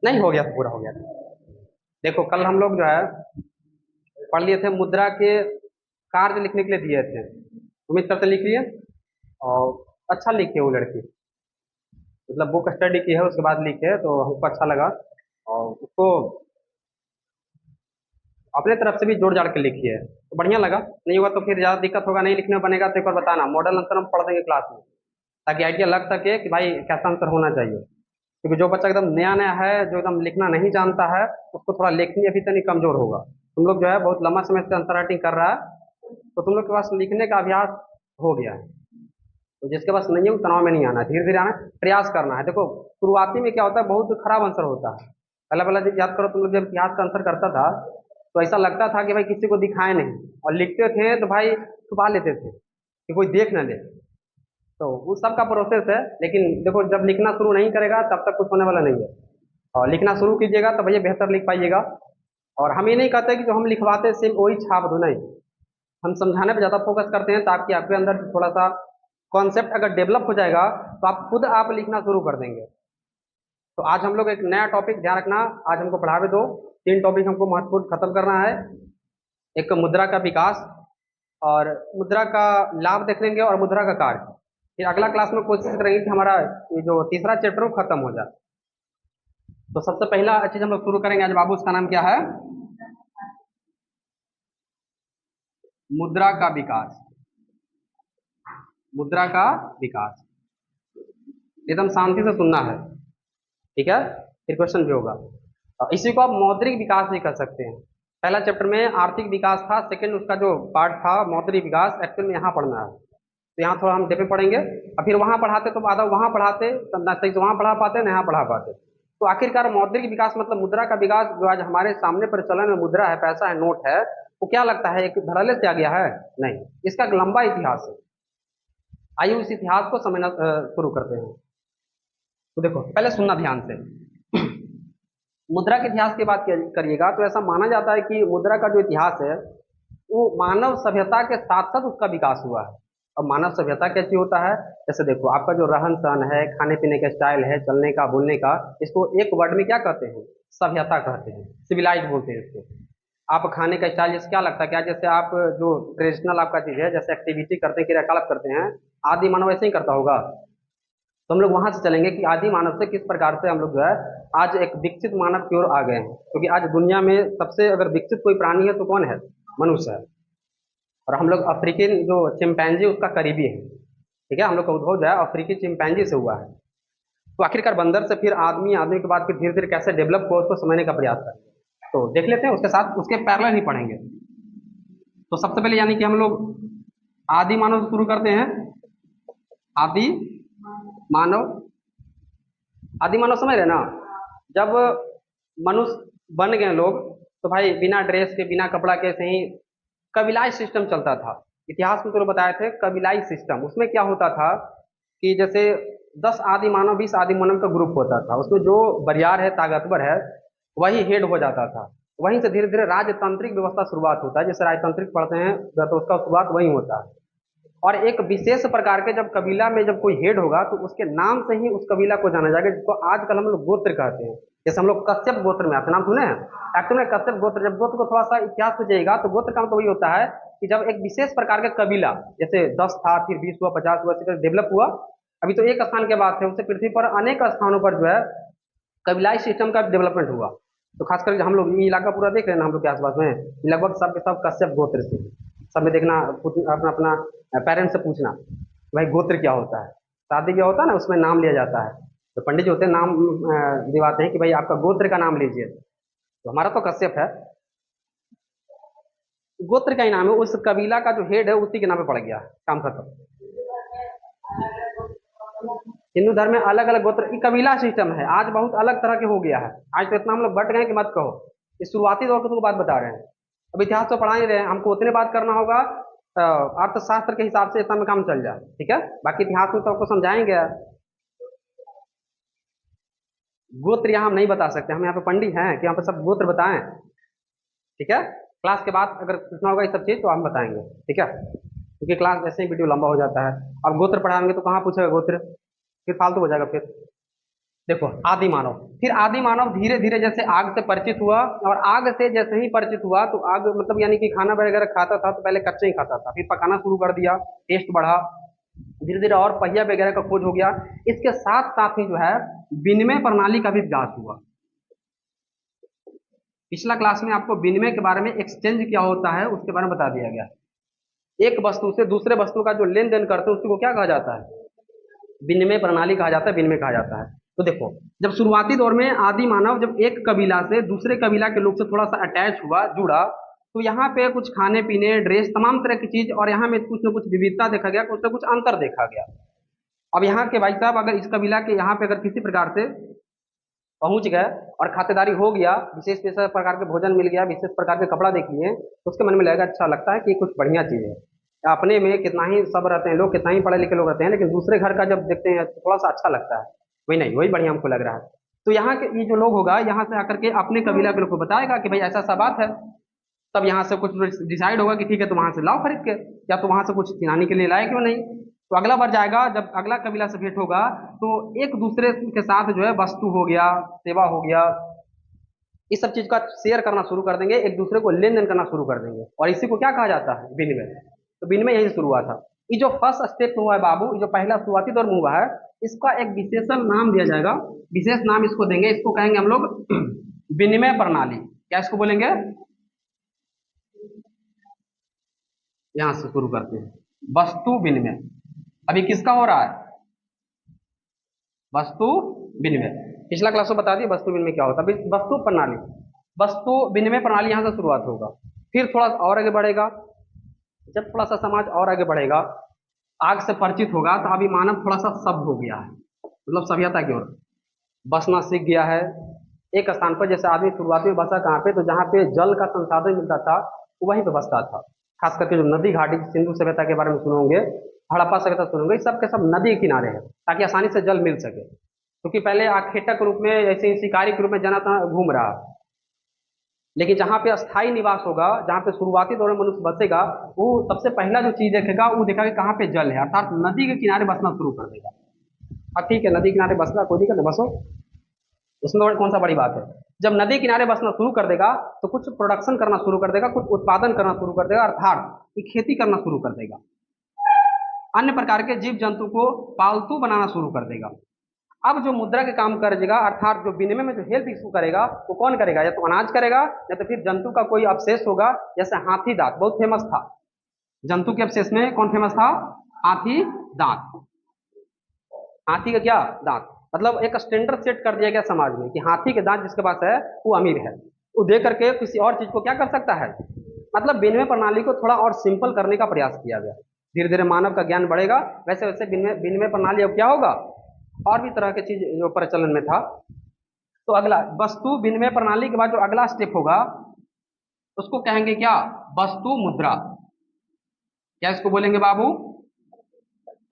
नहीं हो गया तो पूरा हो गया। देखो कल हम लोग जो है पढ़ लिए थे मुद्रा के कार्य लिखने के लिए दिए थे, उम्मीद करते लिख लिए। और अच्छा लिखी है वो लड़की, मतलब बुक स्टडी की है उसके बाद लिखे तो हमको अच्छा लगा। और उसको अपने तरफ से भी जोड़ जाड़ के लिखी है तो बढ़िया लगा। नहीं होगा तो फिर ज़्यादा दिक्कत होगा, नहीं लिखने में बनेगा तो एक बार बताना, मॉडल आंसर हम पढ़ देंगे क्लास में, ताकि आइडिया लग सके कि भाई कैसा आंसर होना चाहिए। क्योंकि जो बच्चा एकदम नया नया है, जो एकदम लिखना नहीं जानता है, उसको थोड़ा लेखनी अभी तक नहीं कमजोर होगा। तुम लोग जो है बहुत लंबा समय से आंसर राइटिंग कर रहा है, तो तुम लोग के पास लिखने का अभ्यास हो गया है। तो जिसके पास नहीं है वो तनाव में नहीं आना, धीरे धीरे आना, प्रयास करना है। देखो शुरुआती में क्या होता है, बहुत खराब आंसर होता है। पहला पहला जब याद करो, तुम लोग जब इतिहास का आंसर करता था तो ऐसा लगता था कि भाई किसी को दिखाए नहीं, और लिखते थे तो भाई छुपा लेते थे कि कोई देख ना ले। तो वो सब का प्रोसेस है, लेकिन देखो जब लिखना शुरू नहीं करेगा तब तक कुछ होने वाला नहीं है। और लिखना शुरू कीजिएगा तो भैया बेहतर लिख पाइएगा। और हम ये नहीं कहते कि जो हम लिखवाते हैं सिर्फ वही छाप दो, नहीं। हम समझाने पर ज़्यादा फोकस करते हैं ताकि आपके अंदर थोड़ा सा कॉन्सेप्ट अगर डेवलप हो जाएगा तो आप खुद आप लिखना शुरू कर देंगे। तो आज हम लोग एक नया टॉपिक, ध्यान रखना, आज हमको पढ़ावे दो। 3 टॉपिक हमको महत्वपूर्ण खत्म करना है। एक मुद्रा का विकास, और मुद्रा का लाभ देख लेंगे, और मुद्रा का कार्य। फिर अगला क्लास में कोशिश करेंगे कि हमारा ये जो तीसरा चैप्टर वो खत्म हो जाए। तो सबसे पहला चीज हम लोग शुरू करेंगे आज। बाबू उसका नाम क्या है? मुद्रा का विकास। मुद्रा का विकास, एकदम शांति से सुनना है, ठीक है? फिर क्वेश्चन भी होगा। और इसी को आप मौद्रिक विकास भी कर सकते हैं। पहला चैप्टर में आर्थिक विकास था, सेकंड उसका जो पार्ट था मौद्रिक विकास, एक्चुअल में यहाँ पढ़ना है। तो यहाँ थोड़ा हम डेपे पढ़ेंगे, और फिर वहाँ पढ़ाते तो आधा वहाँ पढ़ाते, तब ना सही से वहाँ पढ़ा पाते ना यहाँ पढ़ा पाते। तो आखिरकार मौद्रिक विकास मतलब मुद्रा का विकास, जो आज हमारे सामने प्रचलन में मुद्रा है, पैसा है, नोट है, वो क्या लगता है एक धड़ल्ले से आ गया है? नहीं, इसका एक लंबा इतिहास है। आइए उस इतिहास को समझना शुरू करते हैं। तो देखो पहले सुनना ध्यान से। मुद्रा के इतिहास की बात करिएगा तो ऐसा माना जाता है कि मुद्रा का जो इतिहास है वो मानव सभ्यता के साथ साथ उसका विकास हुआ है। अब मानव सभ्यता कैसे होता है? जैसे देखो आपका जो रहन सहन है, खाने पीने का स्टाइल है, चलने का, बोलने का, इसको एक वर्ड में क्या कहते हैं? सभ्यता कहते हैं, सिविलाइज बोलते हैं इसको। आप खाने का स्टाइल जैसे क्या लगता है, क्या जैसे आप जो ट्रेडिशनल आपका चीज है, जैसे एक्टिविटी करते हैं, क्रियाकलाप करते हैं, आदि मानव ऐसे ही करता होगा। तो हम लोग वहां से चलेंगे कि आदि मानव से किस प्रकार से हम लोग जो है आज एक विकसित मानव की ओर आ गए हैं। क्योंकि आज दुनिया में सबसे अगर विकसित कोई प्राणी है तो कौन है? मनुष्य है। और हम लोग अफ्रीकन जो चिंपैंजी उसका करीबी है, ठीक है? हम लोग का उद्भव जो है अफ्रीकी चिंपैंजी से हुआ है। तो आखिरकार बंदर से फिर आदमी, आदमी के बाद फिर धीरे धीरे कैसे डेवलप हुआ उसको समझने का प्रयास करेंगे। तो देख लेते हैं, उसके साथ उसके पैरेलल ही पढ़ेंगे। तो सबसे पहले यानी कि हम लोग आदि मानव से शुरू करते हैं। आदि मानव, आदि मानव समझ रहे ना? जब मनुष्य बन गए लोग, तो भाई बिना ड्रेस के, बिना कपड़ा के, ऐसे ही कबीलाई सिस्टम चलता था। इतिहास में तो बताए थे कबीलाई सिस्टम। उसमें क्या होता था कि जैसे 10 आदि मानव, 20 आदि मानव का ग्रुप होता था, उसमें जो बरियार है, ताकतवर है, वही हेड हो जाता था। वहीं से धीरे धीरे राजतांत्रिक व्यवस्था शुरुआत होता है। जैसे राजतांत्रिक पढ़ते हैं तो उसका शुरुआत वहीं होता है। और एक विशेष प्रकार के जब कबीला में जब कोई हेड होगा तो उसके नाम से ही उस कबीला को जाना जाएगा, जिसको आजकल हम लोग गोत्र कहते हैं। जैसे हम लोग कश्यप गोत्र में आते, नाम सुने हैं? एक्चुअली में कश्यप गोत्र, जब गोत्र को थोड़ा सा इतिहास में जाइएगा तो गोत्र का मतलब वही होता है कि जब एक विशेष प्रकार का कबीला, जैसे 10 था, फिर 20 हुआ, 50 हुआ, फिर डेवलप हुआ। अभी तो एक स्थान के बात है, उससे पृथ्वी पर अनेक स्थानों पर जो है कबीलाई सिस्टम का डेवलपमेंट हुआ। तो खास करके हम लोग ये इलाका पूरा देख रहे हैं ना, हम लोग के आसपास में लगभग सब के सब कश्यप गोत्र से। सब में देखना, अपना अपना पेरेंट्स से पूछना भाई गोत्र क्या होता है। शादी क्या होता है ना, उसमें नाम लिया जाता है, तो पंडित जी होते हैं नाम दिवाते हैं कि भाई आपका गोत्र का नाम लीजिए। तो हमारा तो कश्यप है, गोत्र का ही नाम है, उस कबीला का जो हेड है उसी के नाम पे पड़ गया, काम खत्म। हिंदू धर्म में अलग अलग गोत्र, ये कबीला सिस्टम है, आज बहुत अलग तरह के हो गया है। आज तो इतना हम लोग बट गए कि मत कहो। इस शुरुआती दौर की तुमको बात बता रहे हैं, अब इतिहास तो पढ़ा ही रहे हैं, हमको उतने बात करना होगा अर्थशास्त्र के हिसाब से, इतना में काम चल जाए, ठीक है? बाकी इतिहास में तो आपको समझाएंगे। गोत्र यहाँ हम नहीं बता सकते, हम यहाँ पे पंडित हैं कि यहाँ पे सब गोत्र बताएं, ठीक है? क्लास के बाद अगर पूछना होगा ये सब चीज तो हम बताएंगे, ठीक है? क्योंकि क्लास ऐसे ही वीडियो लंबा हो जाता है। अब गोत्र पढ़ाएंगे तो कहाँ पूछेगा गोत्र, फिर फालतू हो जाएगा फिर। देखो आदि मानव, फिर आदि मानव धीरे धीरे जैसे आग से परिचित हुआ, और आग से जैसे ही परिचित हुआ तो आग मतलब यानी कि खाना वगैरह खाता था तो पहले कच्चा ही खाता था, फिर पकाना शुरू कर दिया, टेस्ट बढ़ा, धीरे धीरे और पहिया वगैरह का खोज हो गया। इसके साथ साथ ही जो है विनिमय प्रणाली का भी विकास हुआ। पिछला क्लास में आपको विनिमय के बारे में, एक्सचेंज क्या होता है उसके बारे में बता दिया गया। एक वस्तु से दूसरे वस्तु का जो लेन देन करते हैं उसको क्या कहा जाता है? विनिमय प्रणाली कहा जाता है, विनिमय कहा जाता है। तो देखो, जब शुरुआती दौर में आदि मानव जब एक कबीला से दूसरे कबीला के लोग से थोड़ा सा अटैच हुआ, जुड़ा, तो यहाँ पे कुछ खाने पीने, ड्रेस, तमाम तरह की चीज, और यहाँ में कुछ न कुछ विविधता देखा गया, कुछ न कुछ अंतर देखा गया। अब यहाँ के भाई साहब अगर इस कबीला के यहाँ पे अगर किसी प्रकार से पहुंच गए और खातिरदारी हो गया, विशेष विशेष प्रकार के भोजन मिल गया, विशेष प्रकार के कपड़ा देख लिए, तो उसके मन में लगेगा अच्छा लगता है कि कुछ बढ़िया चीज है। अपने में कितना ही सब रहते हैं लोग, कितना ही पढ़े लिखे लोग रहते हैं, लेकिन दूसरे घर का जब देखते हैं तो थोड़ा सा अच्छा लगता है, वही नहीं वही बढ़िया हमको लग रहा है। तो यहाँ के ये जो लोग होगा, यहाँ से आकर के अपने कबीला के लोग को बताएगा कि भाई ऐसा ऐसा बात है, तब यहाँ से कुछ डिसाइड होगा कि ठीक है तो वहां से लाओ खरीद के, या तो वहां से कुछ खिलाने के लिए लाए क्यों नहीं। तो अगला बार जाएगा, जब अगला कबीला से भेंट होगा तो एक दूसरे के साथ जो है वस्तु हो गया, सेवा हो गया, इस सब चीज का शेयर करना शुरू कर देंगे, एक दूसरे को लेन देन करना शुरू कर देंगे, और इसी को क्या कहा जाता है? विनिमय। तो विनिमय यही शुरू हुआ था। ये जो फर्स्ट स्टेप हुआ है बाबू, ये जो पहला शुरुआती दौर में हुआ है, इसका एक विशेषण नाम दिया जाएगा, विशेष नाम इसको देंगे, इसको कहेंगे हम लोग विनिमय प्रणाली। क्या इसको बोलेंगे? यहां से शुरू करते हैं, वस्तु विनिमय। अभी किसका हो रहा है? वस्तु विनिमय। पिछला क्लास में बता दिया वस्तु विनिमय क्या होता है। अभी वस्तु प्रणाली, वस्तु विनिमय प्रणाली यहां से शुरुआत होगा, फिर थोड़ा और आगे बढ़ेगा। जब थोड़ा सा समाज और आगे बढ़ेगा, आग से परिचित होगा, तो अभी मानव थोड़ा सा सभ्य हो गया है, मतलब सभ्यता की ओर बसना सीख गया है। एक स्थान पर जैसे आदमी शुरुआती में बसा कहाँ पे, तो जहाँ पे जल का संसाधन मिलता था वहीं पे बसता था। खास करके जो नदी घाटी, सिंधु सभ्यता के बारे में सुनोगे, हड़प्पा सभ्यता सुनोगे, सब के सब नदी के किनारे है, ताकि आसानी से जल मिल सके। क्योंकि पहले आखेटक के रूप में, ऐसे ही शिकारी के रूप में जना घूम रहा, लेकिन जहाँ पे अस्थायी निवास होगा, जहाँ पे शुरुआती दौर में मनुष्य बसेगा, वो सबसे पहला जो चीज देखेगा वो देखा कि कहाँ पे जल है, अर्थात नदी के किनारे बसना शुरू कर देगा। अब ठीक है, नदी किनारे बसना कोई दिक्कत नहीं, बसो, उसमें और कौन सा बड़ी बात है। जब नदी किनारे बसना शुरू कर देगा तो कुछ प्रोडक्शन करना शुरू कर देगा, कुछ उत्पादन करना शुरू कर देगा, अर्थात कि खेती करना शुरू कर देगा, अन्य प्रकार के जीव जंतु को पालतू बनाना शुरू कर देगा। अब जो मुद्रा के काम करेगा, अर्थात जो विनिमय में जो हेल्प इशू करेगा, वो कौन करेगा? या तो अनाज करेगा, या तो फिर जंतु का कोई अवशेष होगा, जैसे हाथी दांत बहुत फेमस था। जंतु के अवशेष में कौन फेमस था? हाथी दांत। हाथी का क्या? दांत। मतलब एक स्टैंडर्ड सेट कर दिया गया समाज में कि हाथी के दांत जिसके पास है वो अमीर है, वो दे करके किसी और चीज को क्या कर सकता है। मतलब विनिमय प्रणाली को थोड़ा और सिंपल करने का प्रयास किया गया। धीरे धीरे मानव का ज्ञान बढ़ेगा, वैसे वैसे विनिमय प्रणाली अब क्या होगा, और भी तरह की चीज जो प्रचलन में था। तो अगला वस्तु विनिमय प्रणाली के बाद जो अगला स्टेप होगा उसको कहेंगे क्या? वस्तु मुद्रा। क्या इसको बोलेंगे बाबू?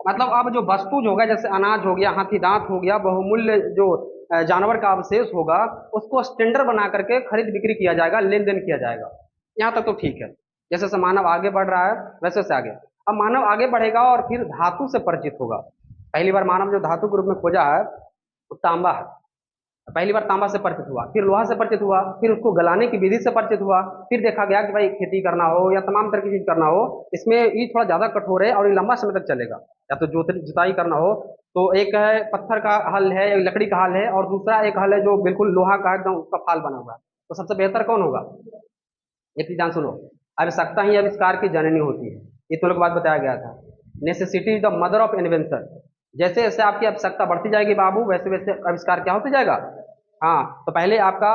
मतलब अब जो वस्तु जो होगा, जैसे अनाज हो गया, हाथी दांत हो गया, बहुमूल्य जो जानवर का अवशेष होगा, उसको स्टैंडर्ड बना करके खरीद बिक्री किया जाएगा, लेन देन किया जाएगा। यहाँ तक तो ठीक है। जैसे जैसे मानव आगे बढ़ रहा है वैसे वैसे आगे, अब मानव आगे बढ़ेगा और फिर धातु से परिचित होगा। पहली बार मानव जो धातु के रूप में खोजा है वो तांबा है। पहली बार तांबा से परिचित हुआ, फिर लोहा से परिचित हुआ, फिर उसको गलाने की विधि से परिचित हुआ, फिर देखा गया कि भाई खेती करना हो या तमाम तरह की चीज करना हो, इसमें ये थोड़ा ज्यादा कठोर है और ये लंबा समय तक चलेगा। या तो जुताई करना हो तो एक है पत्थर का हल है, एक लकड़ी का हल है, और दूसरा एक हल है जो बिल्कुल लोहा का एकदम उसका फाल बना हुआ है। तो सबसे बेहतर कौन होगा? एक चीज जान सुनो, आवश्यकता ही आविष्कार की जननी होती है, ये तो लोग बात बताया गया था। Necessity is the mother of invention. जैसे जैसे आपकी आवश्यकता बढ़ती जाएगी बाबू, वैसे वैसे आविष्कार क्या होते जाएगा। हाँ, तो पहले आपका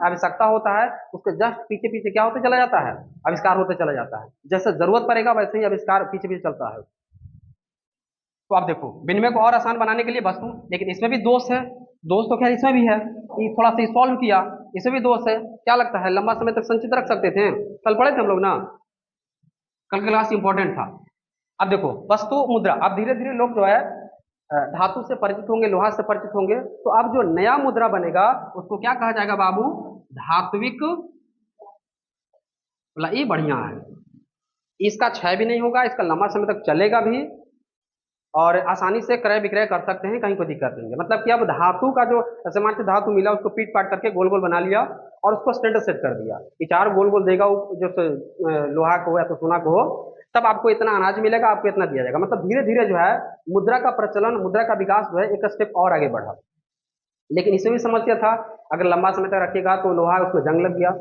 आवश्यकता होता है, उसके जस्ट पीछे पीछे क्या होते चला जाता है? आविष्कार होते चला जाता है। जैसे जरूरत पड़ेगा वैसे ही आविष्कार पीछे पीछे चलता है। तो आप देखो, विनिमय को और आसान बनाने के लिए वस्तु, लेकिन इसमें भी दोष है। दोष तो खैर इसमें भी है, ये थोड़ा सा सॉल्व किया, इसमें भी दोष है। क्या लगता है, लंबा समय तक संचित रख सकते थे? कल पढ़े थे हम लोग ना, कल का क्लास इंपॉर्टेंट था। अब देखो वस्तु मुद्रा, अब धीरे धीरे लोग जो है धातु से परिचित होंगे, लोहा से परिचित होंगे, तो अब जो नया मुद्रा बनेगा उसको क्या कहा जाएगा बाबू? धात्विक। बोला ये बढ़िया है, इसका क्षय भी नहीं होगा, इसका लंबा समय तक चलेगा भी, और आसानी से क्रय विक्रय कर सकते हैं, कहीं कोई दिक्कत नहीं है। मतलब कि अब धातु का जो, जैसे मान के धातु मिला उसको पीट पाट करके गोल गोल बना लिया और उसको स्टैंडर्ड सेट कर दिया कि चार गोल गोल देगा वो, जो लोहा को हो या तो सोना को हो, तब आपको इतना अनाज मिलेगा, आपको इतना दिया जाएगा। मतलब धीरे धीरे जो है मुद्रा का प्रचलन, मुद्रा का विकास जो है एक स्टेप और आगे बढ़ा। लेकिन इसमें भी समस्या था, अगर लंबा समय तक रखेगा तो लोहा उसमें जंग लग गया,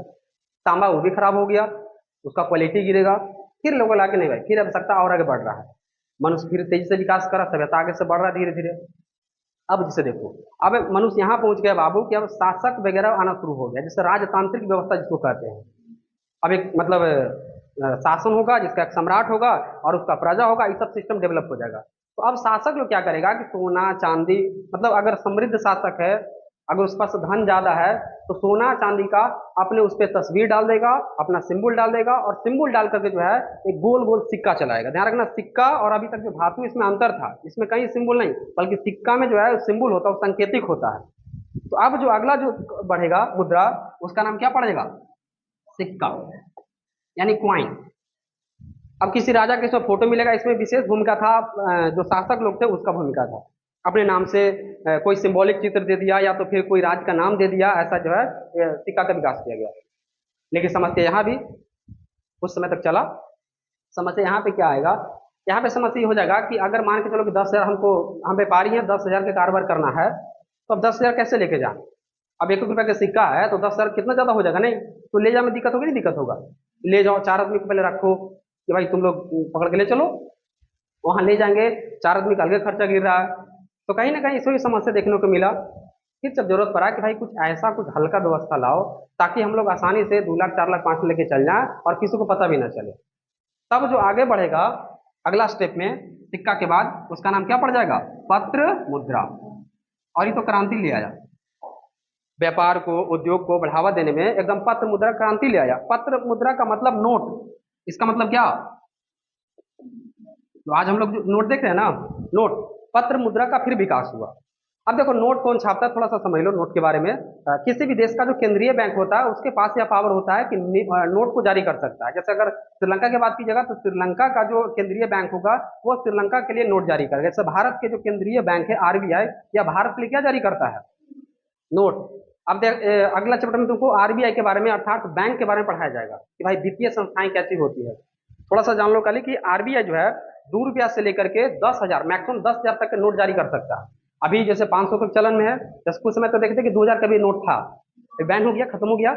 तांबा वो भी खराब हो गया, उसका क्वालिटी गिरेगा। फिर लोगों लगा के नहीं भाई, फिर आवश्यकता और आगे बढ़ रहा है, मनुष्य फिर तेजी से विकास करा, सभ्यता आगे से बढ़ रहा है धीरे धीरे। अब जिसे देखो, अब मनुष्य यहाँ पहुंच गया बाबू कि अब शासक वगैरह आना शुरू हो गया, जिससे राजतांत्रिक व्यवस्था जिसको कहते हैं। अब एक मतलब शासन होगा जिसका एक सम्राट होगा और उसका प्रजा होगा, ये सब सिस्टम डेवलप हो जाएगा। तो अब शासक लोग क्या करेगा कि सोना चांदी, मतलब अगर समृद्ध शासक है, अगर उस पास धन ज्यादा है, तो सोना चांदी का अपने उस पर तस्वीर डाल देगा, अपना सिंबल डाल देगा, और सिंबल डाल करके जो है एक गोल गोल सिक्का चलाएगा। ध्यान रखना, सिक्का और अभी तक जो धातु, इसमें अंतर था, इसमें कहीं सिंबल नहीं, बल्कि सिक्का में जो है सिंबल होता है, वो संकेतिक होता है। तो अब जो अगला जो बढ़ेगा मुद्रा, उसका नाम क्या पड़ेगा? सिक्का, यानी क्वाइन। अब किसी राजा के इसमें फोटो मिलेगा, इसमें विशेष भूमिका था, जो शासक लोग थे उसका भूमिका था, अपने नाम से कोई सिंबॉलिक चित्र दे दिया या तो फिर कोई राज का नाम दे दिया, ऐसा जो है सिक्का का विकास किया गया। लेकिन समस्या यहाँ भी कुछ समय तक चला। समस्या यहाँ पे क्या आएगा, यहाँ पे समस्या ये हो जाएगा कि अगर मान के चलो कि 10,000 हमको, हम व्यापारी हैं, 10,000 का कारोबार करना है, तो अब 10,000 कैसे लेके जाए? अब 1 रुपये का सिक्का है तो 10,000 कितना ज्यादा हो जाएगा, नहीं तो ले जाने में दिक्कत होगी, नहीं दिक्कत होगा। ले जाओ, 4 आदमी को पहले रखो कि भाई तुम लोग पकड़ के ले चलो, वहां ले जाएंगे, 4 आदमी का अलग खर्चा गिर रहा है। तो कहीं ना कहीं इसमें भी समस्या देखने को मिला। फिर जब जरूरत पड़ा कि भाई कुछ ऐसा, कुछ हल्का व्यवस्था लाओ ताकि हम लोग आसानी से 2 लाख 4 लाख 5 लाख लेके चल जाए और किसी को पता भी ना चले। तब जो आगे बढ़ेगा अगला स्टेप में, सिक्का के बाद उसका नाम क्या पड़ जाएगा? पत्र मुद्रा। और ये तो क्रांति ले आया, व्यापार को, उद्योग को बढ़ावा देने में एकदम पत्र मुद्रा क्रांति ले आया। पत्र मुद्रा का मतलब नोट, इसका मतलब क्या? तो आज हम लोग जो नोट देख रहे हैं ना, नोट, पत्र मुद्रा का फिर विकास हुआ। अब देखो नोट कौन छापता है, थोड़ा सा समझ लो नोट के बारे में। किसी भी देश का जो केंद्रीय बैंक होता है उसके पास यह पावर होता है कि नोट को जारी कर सकता है। जैसे अगर श्रीलंका की बात की जाएगा तो श्रीलंका का जो केंद्रीय बैंक होगा वो श्रीलंका के लिए नोट जारी करेगा। जैसे भारत के जो केंद्रीय बैंक है आरबीआई, या भारत के लिए क्या जारी करता है? नोट। अब देख, अगला चैप्टर में तुमको आरबीआई के बारे में, अर्थात बैंक के बारे में पढ़ाया जाएगा कि भाई वित्तीय संस्थाएं कैसी होती है। थोड़ा सा जान लो खाली कि आरबीआई जो है 2 रुपया से लेकर के 10,000, मैक्सिमम 10,000 तक के नोट जारी कर सकता है। अभी जैसे 500 का चलन में है, जैसे कुछ समय तो देखते कि 2,000 का भी नोट था, बैन हो गया, खत्म हो गया।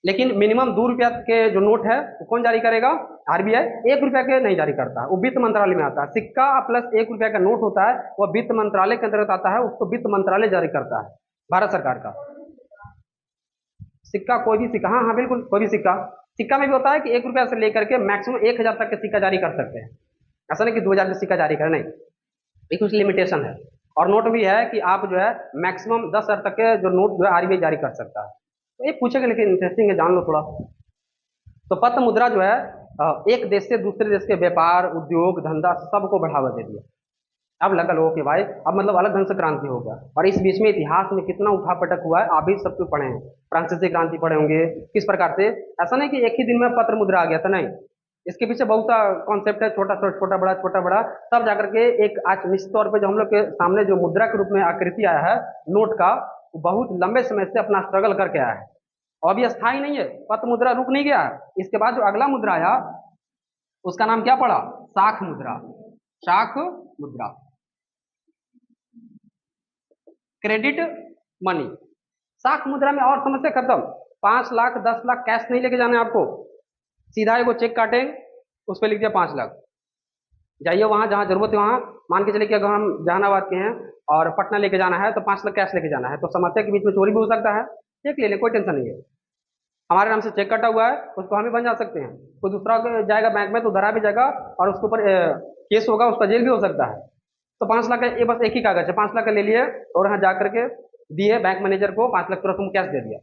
लेकिन मिनिमम 2 रुपया के जो नोट है वो कौन जारी करेगा? आरबीआई। 1 रुपया के नहीं जारी करता, वो वित्त मंत्रालय में आता है। सिक्का प्लस 1 रुपया का नोट होता है, वो वित्त मंत्रालय के अंतर्गत आता है, उसको वित्त मंत्रालय जारी करता है, भारत सरकार का। सिक्का, कोई भी सिक्का, हाँ हाँ बिल्कुल, कोई भी सिक्का। सिक्का में भी होता है कि 1 रुपया से लेकर के मैक्सिमम 1,000 तक के सिक्का जारी कर सकते हैं। ऐसा नहीं कि 2,000 का सिक्का जारी करें, नहीं, ये कुछ लिमिटेशन है। और नोट भी है कि आप जो है मैक्सिमम 10,000 तक के जो नोट जो है आरबीआई जारी कर सकता है। तो ये पूछेगा, लेकिन इंटरेस्टिंग है, जान लो थोड़ा। तो पत्र मुद्रा जो है एक देश से दूसरे देश के व्यापार, उद्योग, धंधा सबको बढ़ावा दे दिया। अब लगा लोगों कि भाई अब मतलब अलग ढंग से क्रांति हो गया। और इस बीच में इतिहास में कितना उठापटक हुआ है, आप भी सब कुछ पढ़े हैं, फ्रांसीसी क्रांति पढ़े होंगे, किस प्रकार से। ऐसा नहीं कि एक ही दिन में पत्र मुद्रा आ गया था, नहीं, इसके पीछे बहुत सा कॉन्सेप्ट है, छोटा छोटा बड़ा, छोटा बड़ा, तब जाकर के एक आज निश्चित तौर पे जो हम लोग के सामने जो मुद्रा के रूप में आकृति आया है नोट का, वो बहुत लंबे समय से अपना स्ट्रगल करके आया है। और अभी स्थायी नहीं है, पत्र मुद्रा रुक नहीं गया। इसके बाद जो अगला मुद्रा आया उसका नाम क्या पड़ा? शाख मुद्रा। शाख मुद्रा, क्रेडिट मनी। शाख मुद्रा में और समस्या खत्म, 5 लाख 10 लाख कैश नहीं लेके जाना है आपको, सीधा एगो चेक काटें, उस पर लिख दिया 5 लाख, जाइए वहां जहां जरूरत है वहां। मान के चलिए कि अगर हम जहानाबाद के हैं और पटना लेके जाना है तो 5 लाख कैश लेके जाना है, तो समस्या के बीच में चोरी भी हो सकता है। चेक ले लें, कोई टेंशन नहीं है, हमारे नाम से चेक कटा हुआ है, उसको हम ही बन जा सकते हैं। कोई दूसरा जाएगा बैंक में तो धरा भी जाएगा और उसके ऊपर केस होगा, उसका जेल भी हो सकता है। तो 5 लाख का ये बस एक ही कागज है, 5 लाख का ले लिए और यहाँ जा करके दिए बैंक मैनेजर को, 5 लाख तुरंत तुम कैश दे दिया,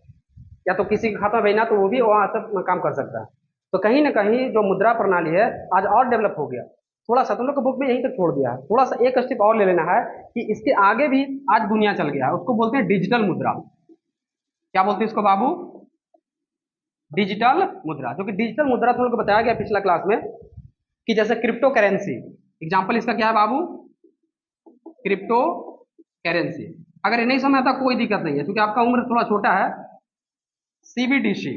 या तो किसी के खाता में भेजना तो वो भी वहाँ सब काम कर सकता है। तो कहीं ना कहीं जो मुद्रा प्रणाली है आज और डेवलप हो गया। थोड़ा सा तुम लोग को बुक में यहीं तक छोड़ दिया है, थोड़ा सा एक स्टेप और ले लेना है कि इसके आगे भी आज दुनिया चल गया है, उसको बोलते हैं डिजिटल मुद्रा। क्या बोलते हैं इसको बाबू? डिजिटल मुद्रा। जो कि डिजिटल मुद्रा तुम लोग को बताया गया पिछला क्लास में कि जैसे क्रिप्टो करेंसी, एग्जाम्पल इसका क्या है बाबू? Crypto currency. अगर ये नहीं समझ आता कोई दिक्कत नहीं है, क्योंकि आपका उम्र थोड़ा छोटा है। सीबीडीसी,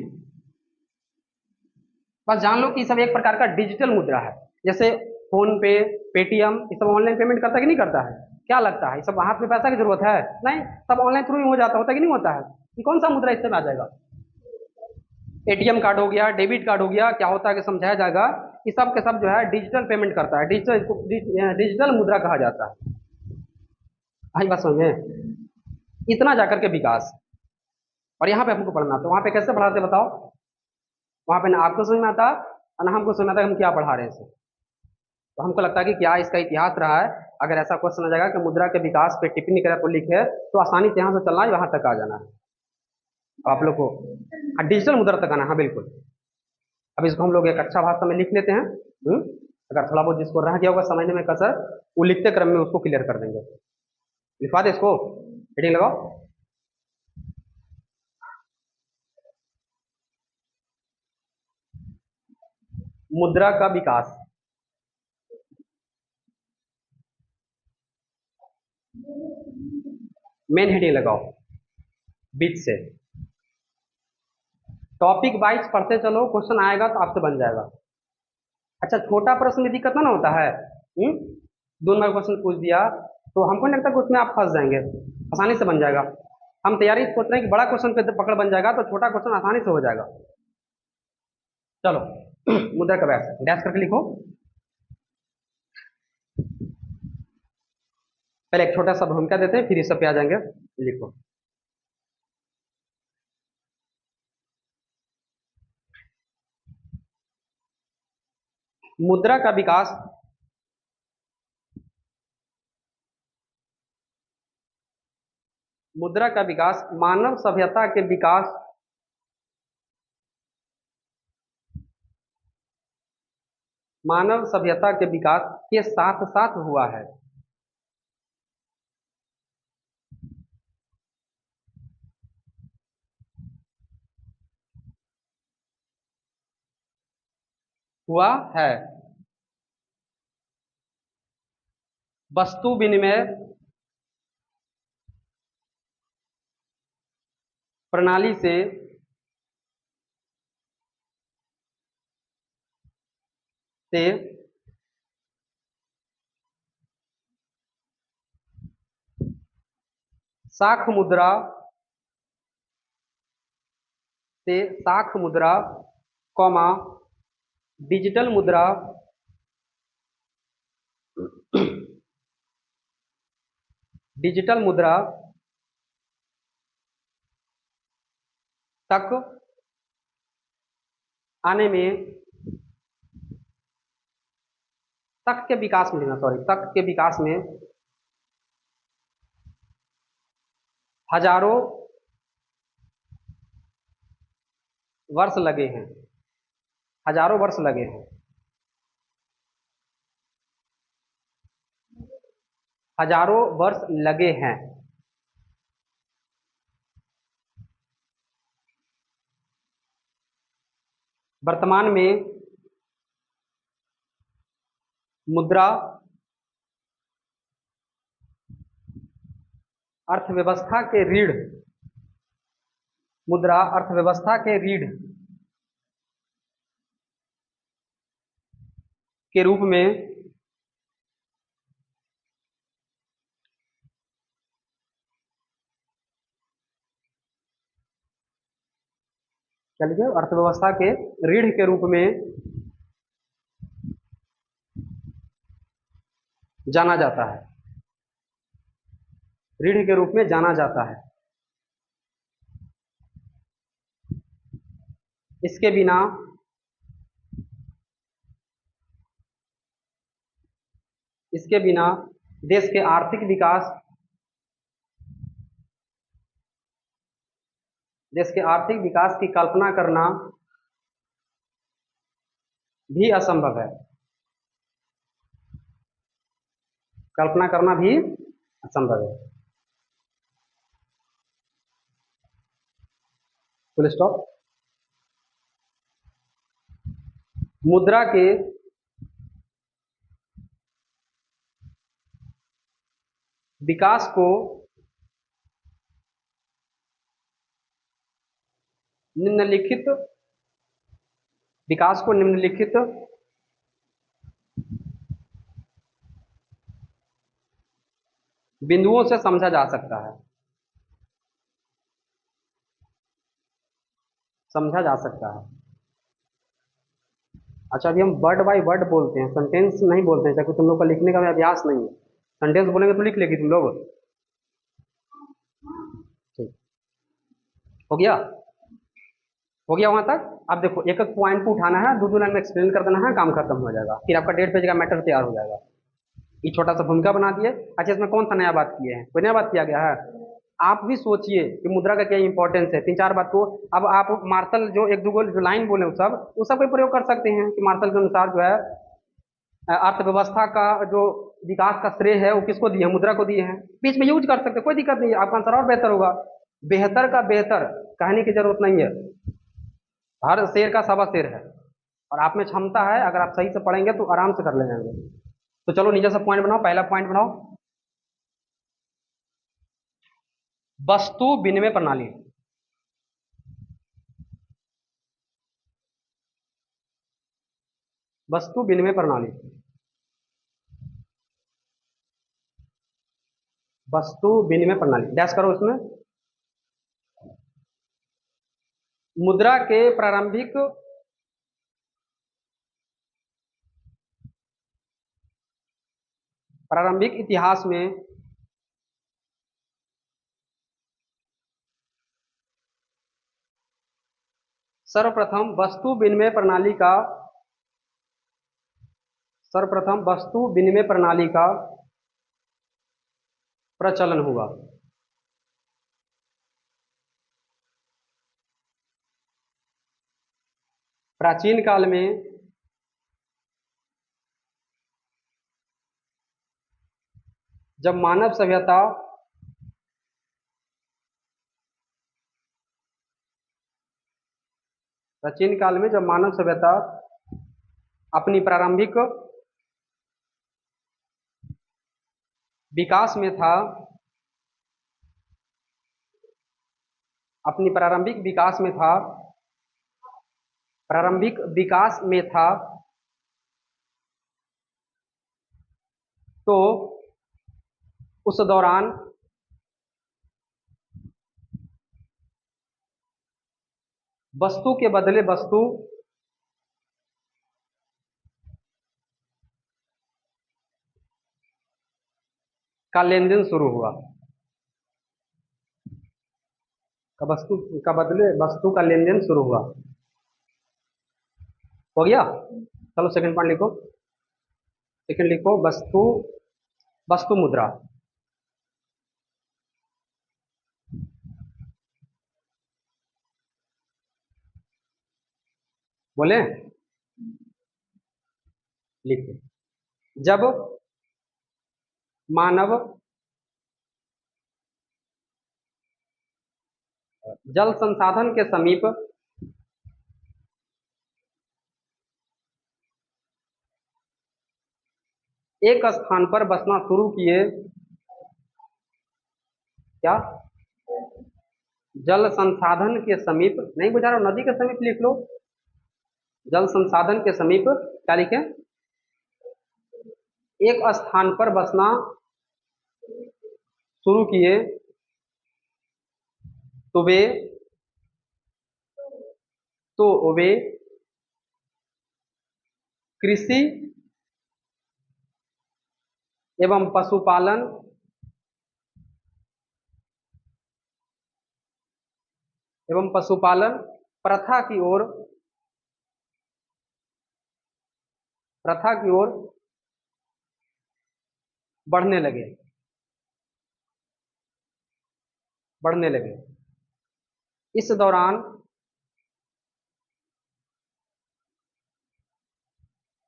बस जान लो कि सब एक प्रकार का डिजिटल मुद्रा है। जैसे फोन पे, पेटीएम, ये सब ऑनलाइन पेमेंट करता है कि नहीं करता है? क्या लगता है ये सब हाथ में पैसा की जरूरत है? नहीं, सब ऑनलाइन थ्रू ही हो जाता, होता कि नहीं होता है? ये कौन सा मुद्रा इससे में आ जाएगा? एटीएम कार्ड हो गया, डेबिट कार्ड हो गया, क्या होता है कि समझाया जाएगा। ये सब के सब जो है डिजिटल पेमेंट करता है, डिजिटल, इसको डिजिटल मुद्रा कहा जाता है। आई बात समझ में? इतना जाकर के विकास। और यहाँ पे हमको पढ़ना, तो वहाँ पे कैसे पढ़ाते बताओ? वहाँ पे ना आपको समझ में आता और ना हमको समझ में आता कि हम क्या पढ़ा रहे हैं इसे। तो हमको लगता है कि क्या इसका इतिहास रहा है। अगर ऐसा क्वेश्चन आ जाएगा कि मुद्रा के विकास पे टिप्पणी करें तो लिखे, तो आसानी से यहाँ से चलना है, वहां तक आ जाना है आप लोग को। डिजिटल मुद्रा तक आना, हाँ बिल्कुल। अब इसको हम लोग एक अच्छा भाषा में लिख लेते हैं। अगर थोड़ा बहुत जिसको रह गया होगा समझने में कसर, वो लिखते क्रम में उसको क्लियर कर देंगे। लिखवा दे इसको, हेडिंग लगाओ। मुद्रा का विकास। मेन हेडिंग लगाओ बीच से। टॉपिक वाइज पढ़ते चलो, क्वेश्चन आएगा तो आपसे बन जाएगा। अच्छा, छोटा प्रश्न में दिक्कत ना होता है। 2 नंबर क्वेश्चन पूछ दिया तो हमको नहीं लगता कि उसमें आप फंस जाएंगे, आसानी से बन जाएगा। हम तैयारी सोच रहे हैं कि बड़ा क्वेश्चन पे पकड़ बन जाएगा, तो छोटा क्वेश्चन आसानी से हो जाएगा। चलो मुद्रा का व्यास डैश करके लिखो। पहले एक छोटा सा भूमिका देते हैं, फिर इस सब पे आ जाएंगे। लिखो। मुद्रा का विकास मुद्रा का विकास मानव सभ्यता के विकास मानव सभ्यता के विकास के साथ साथ हुआ है। हुआ है। वस्तु विनिमय प्रणाली से साख मुद्रा कॉमा डिजिटल मुद्रा डिजिटल मुद्रा तक आने में तक के विकास में, सॉरी, तक के विकास में हजारों वर्ष लगे हैं। हजारों वर्ष लगे हैं। हजारों वर्ष लगे हैं। वर्तमान में मुद्रा अर्थव्यवस्था के रीढ़ मुद्रा अर्थव्यवस्था के रीढ़ के रूप में चलिए, अर्थव्यवस्था के रीढ़ के रूप में जाना जाता है। रीढ़ के रूप में जाना जाता है। इसके बिना इसके बिना देश के आर्थिक विकास देश के आर्थिक विकास की कल्पना करना भी असंभव है। कल्पना करना भी असंभव है। Full stop. मुद्रा के विकास को निम्नलिखित विकास को निम्नलिखित बिंदुओं से समझा जा सकता है, समझा जा सकता है। अच्छा, अभी हम वर्ड बाय वर्ड बोलते हैं, सेंटेंस नहीं बोलते हैं, क्योंकि तुम लोग का लिखने का भी अभ्यास नहीं है। सेंटेंस बोलेंगे तो लिख लेगी तुम लोग। ठीक, हो गया, हो गया वहां तक। अब देखो, एक एक पॉइंट को उठाना है, दो दो लाइन में एक्सप्लेन कर देना है, काम खत्म हो जाएगा, फिर आपका 1.5 पेज का मैटर तैयार हो जाएगा। ये छोटा सा भूमिका बना दिए। अच्छा, इसमें कौन सा नया बात किए हैं? कोई नया बात किया गया है? आप भी सोचिए कि मुद्रा का क्या इंपॉर्टेंस है, तीन चार बात को। अब आप मार्शल जो एक दो जो लाइन बोले वो सब का प्रयोग कर सकते हैं कि मार्शल के अनुसार जो है अर्थव्यवस्था का जो विकास का श्रेय है वो किसको दिए हैं? मुद्रा को दिए हैं। बीच में यूज कर सकते हैं, कोई दिक्कत नहीं है, आपका आंसर और बेहतर होगा। बेहतर का बेहतर कहने की जरूरत नहीं है, हर शेर का सवा शेर है, और आप में क्षमता है, अगर आप सही से पढ़ेंगे तो आराम से कर ले जाएंगे। तो चलो नीचे से पॉइंट बनाओ, पहला पॉइंट बनाओ, वस्तु विनिमय प्रणाली। वस्तु विनिमय प्रणाली, वस्तु विनिमय प्रणाली, डैश करो इसमें। मुद्रा के प्रारंभिक इतिहास में सर्वप्रथम वस्तु विनिमय प्रणाली का प्रचलन हुआ। प्राचीन काल में जब मानव सभ्यता प्राचीन काल में जब मानव सभ्यता अपनी प्रारंभिक विकास में था, अपनी प्रारंभिक विकास में था, प्रारंभिक विकास में था, तो उस दौरान वस्तु के बदले वस्तु का लेन देन शुरू हुआ। वस्तु का बदले वस्तु का लेन देन शुरू हुआ। हो गया? चलो सेकंड पॉइंट लिखो। सेकंड लिखो, वस्तु वस्तु मुद्रा। बोले? लिखो। जब मानव जल संसाधन के समीप एक स्थान पर बसना शुरू किए, क्या? जल संसाधन के समीप, नहीं बुझा रहा, नदी के समीप लिख लो। जल संसाधन के समीप क्या लिखें? एक स्थान पर बसना शुरू किए, तो वे तो वे कृषि एवं पशुपालन प्रथा की ओर बढ़ने लगे, बढ़ने लगे। इस दौरान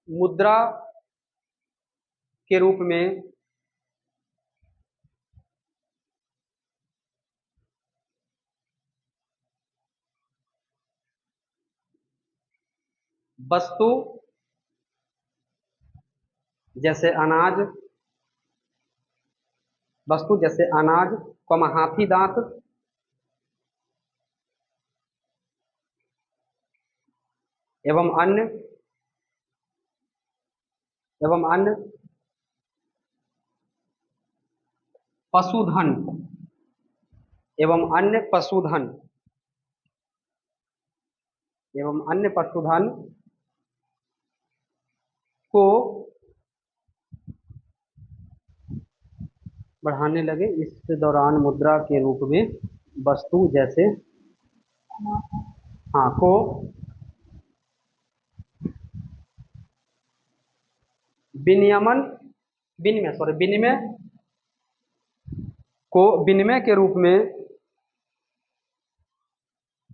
मुद्रा के रूप में वस्तु जैसे अनाज, वस्तु जैसे अनाज, कॉमा हाथी दांत, एवं अन्य, एवं अन्य पशुधन, एवं अन्य पशुधन, एवं अन्य पशुधन को बढ़ाने लगे। इस दौरान मुद्रा के रूप में वस्तु जैसे, हाँ, को विनियमन, विनिमय, सॉरी, विनिमय को विनिमय के रूप में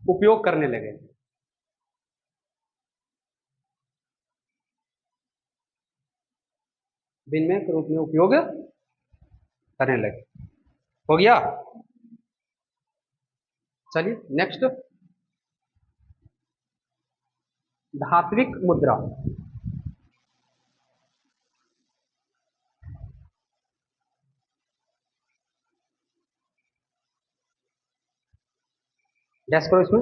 उपयोग करने लगे। विनिमय के रूप में उपयोग करने लगे। हो गया। चलिए नेक्स्ट, धात्विक मुद्रा। गैस करो इसमें।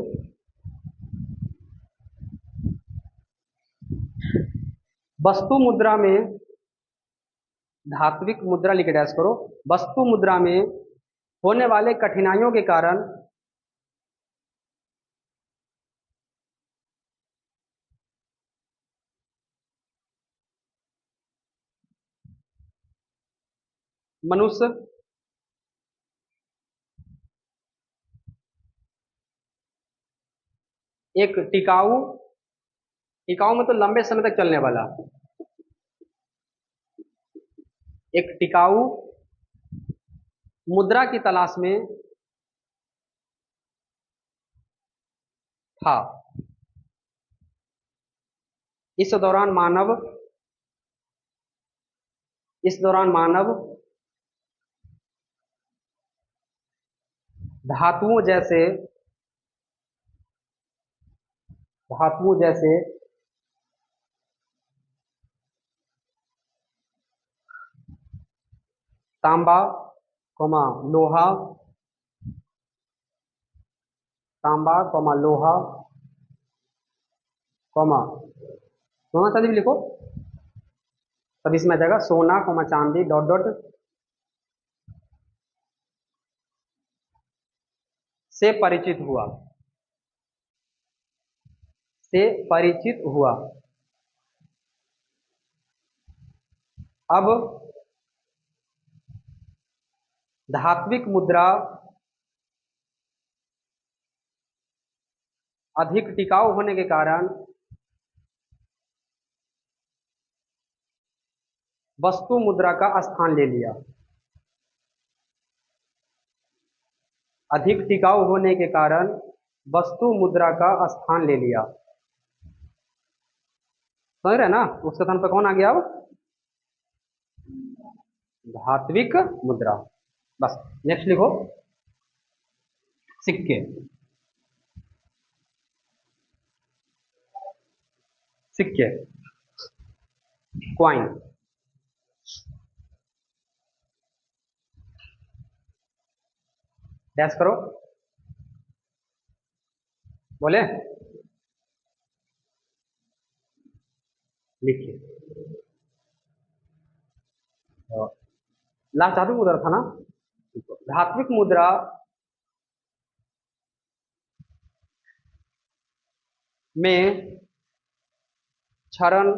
वस्तु मुद्रा में, धात्विक मुद्रा लिख के डैश करो। वस्तु मुद्रा में होने वाले कठिनाइयों के कारण मनुष्य एक टिकाऊ, टिकाऊ में तो लंबे समय तक चलने वाला, एक टिकाऊ मुद्रा की तलाश में था। इस दौरान मानव, इस दौरान मानव धातुओं जैसे, धातुओं जैसे तांबा, कौमा लोहा, तांबा, कौमा लोहा, कौमा सोना चांदी भी लिखो, तब इसमें आ जाएगा सोना, कौमा चांदी, डॉट डॉट, से परिचित हुआ, से परिचित हुआ। अब धात्विक मुद्रा अधिक टिकाऊ होने के कारण वस्तु मुद्रा का स्थान ले लिया। अधिक टिकाऊ होने के कारण वस्तु मुद्रा का स्थान ले लिया। समझ रहे ना, उस स्थान पर कौन आ गया? अब धात्विक मुद्रा। बस नेक्स्ट लिखो, सिक्के, सिक्के, क्वाइन। डैश करो, बोले, लिखिए। लास्ट धात्विक मुद्रा था ना। धात्विक मुद्रा में क्षरण,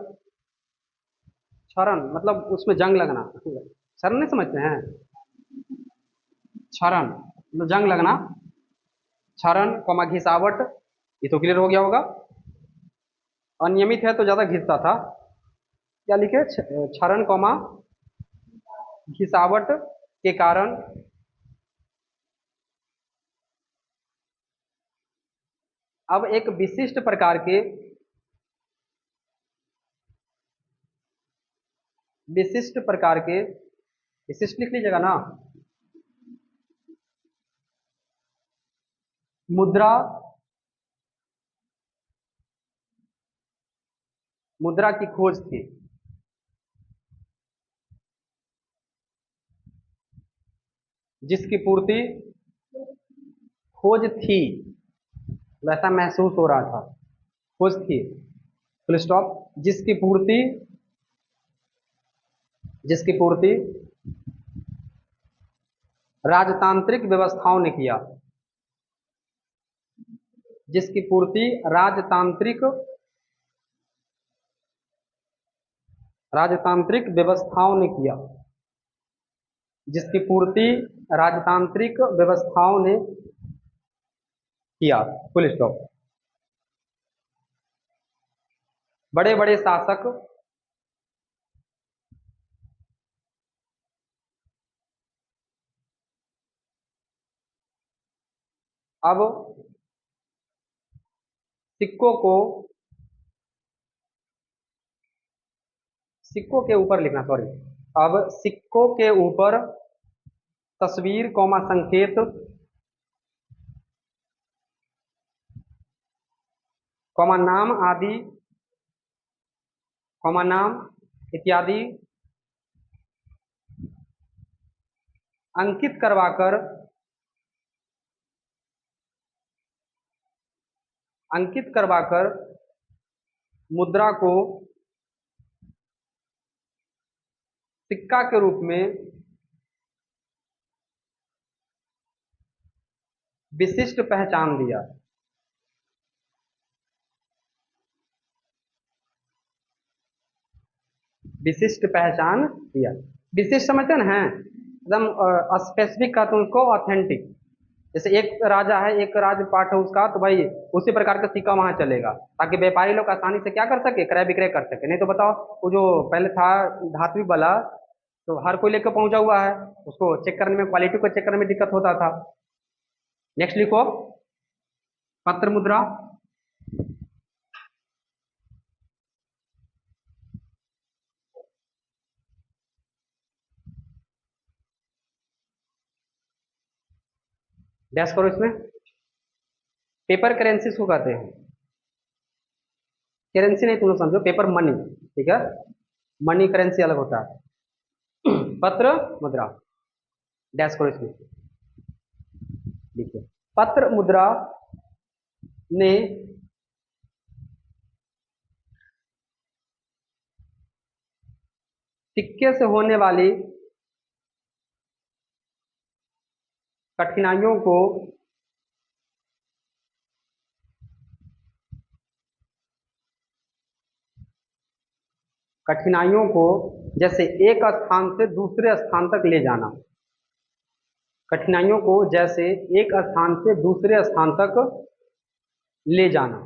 क्षरण मतलब उसमें जंग लगना, क्षरण नहीं समझते हैं? क्षरण मतलब जंग लगना, क्षरण कौमा घिसावट, ये तो क्लियर हो गया होगा। अनियमित है तो ज्यादा घिसता था। क्या लिखे? क्षरण कौमा घिसावट के कारण अब एक विशिष्ट प्रकार के, विशिष्ट प्रकार के, विशिष्ट लिख लीजिएगा ना, मुद्रा, मुद्रा की खोज थी। जिसकी पूर्ति खोज थी, वैसा महसूस हो रहा था, खोज थी, फुल स्टॉप। जिसकी पूर्ति राजतांत्रिक व्यवस्थाओं ने किया, जिसकी पूर्ति राजतांत्रिक व्यवस्थाओं ने किया, जिसकी पूर्ति राजतांत्रिक व्यवस्थाओं ने किया, फुल स्टॉप। बड़े बड़े शासक अब सिक्कों के ऊपर लिखना, सॉरी, अब सिक्कों के ऊपर तस्वीर कौमा संकेत कौमा नाम आदि कौमा नाम इत्यादि अंकित करवाकर मुद्रा को सिक्का के रूप में विशिष्ट पहचान दिया। विशिष्ट पहचान दिया। विशिष्ट समझते हैं ना, एकदम स्पेसिफिक का तो उसको ऑथेंटिक। जैसे एक राजा है, एक राजपाट है उसका, तो भाई उसी प्रकार का सिक्का वहां चलेगा, ताकि व्यापारी लोग आसानी से क्या कर सके, क्रय विक्रय कर सके। नहीं तो बताओ, वो जो पहले था धात्विक वाला, तो हर कोई लेकर पहुंचा हुआ है, उसको चेक करने में, क्वालिटी को चेक करने में दिक्कत होता था। नेक्स्ट लिखो, पत्र मुद्रा। डैश करो इसमें। पेपर करेंसी को कहते हैं, करेंसी नहीं, तुम लोग समझो, पेपर मनी, ठीक है, मनी करेंसी अलग होता है। पत्र मुद्रा, डैश करो इसमें, देखिए, पत्र मुद्रा ने सिक्के से होने वाली कठिनाइयों को जैसे एक स्थान से दूसरे स्थान तक ले जाना, कठिनाइयों को जैसे एक स्थान से दूसरे स्थान तक ले जाना,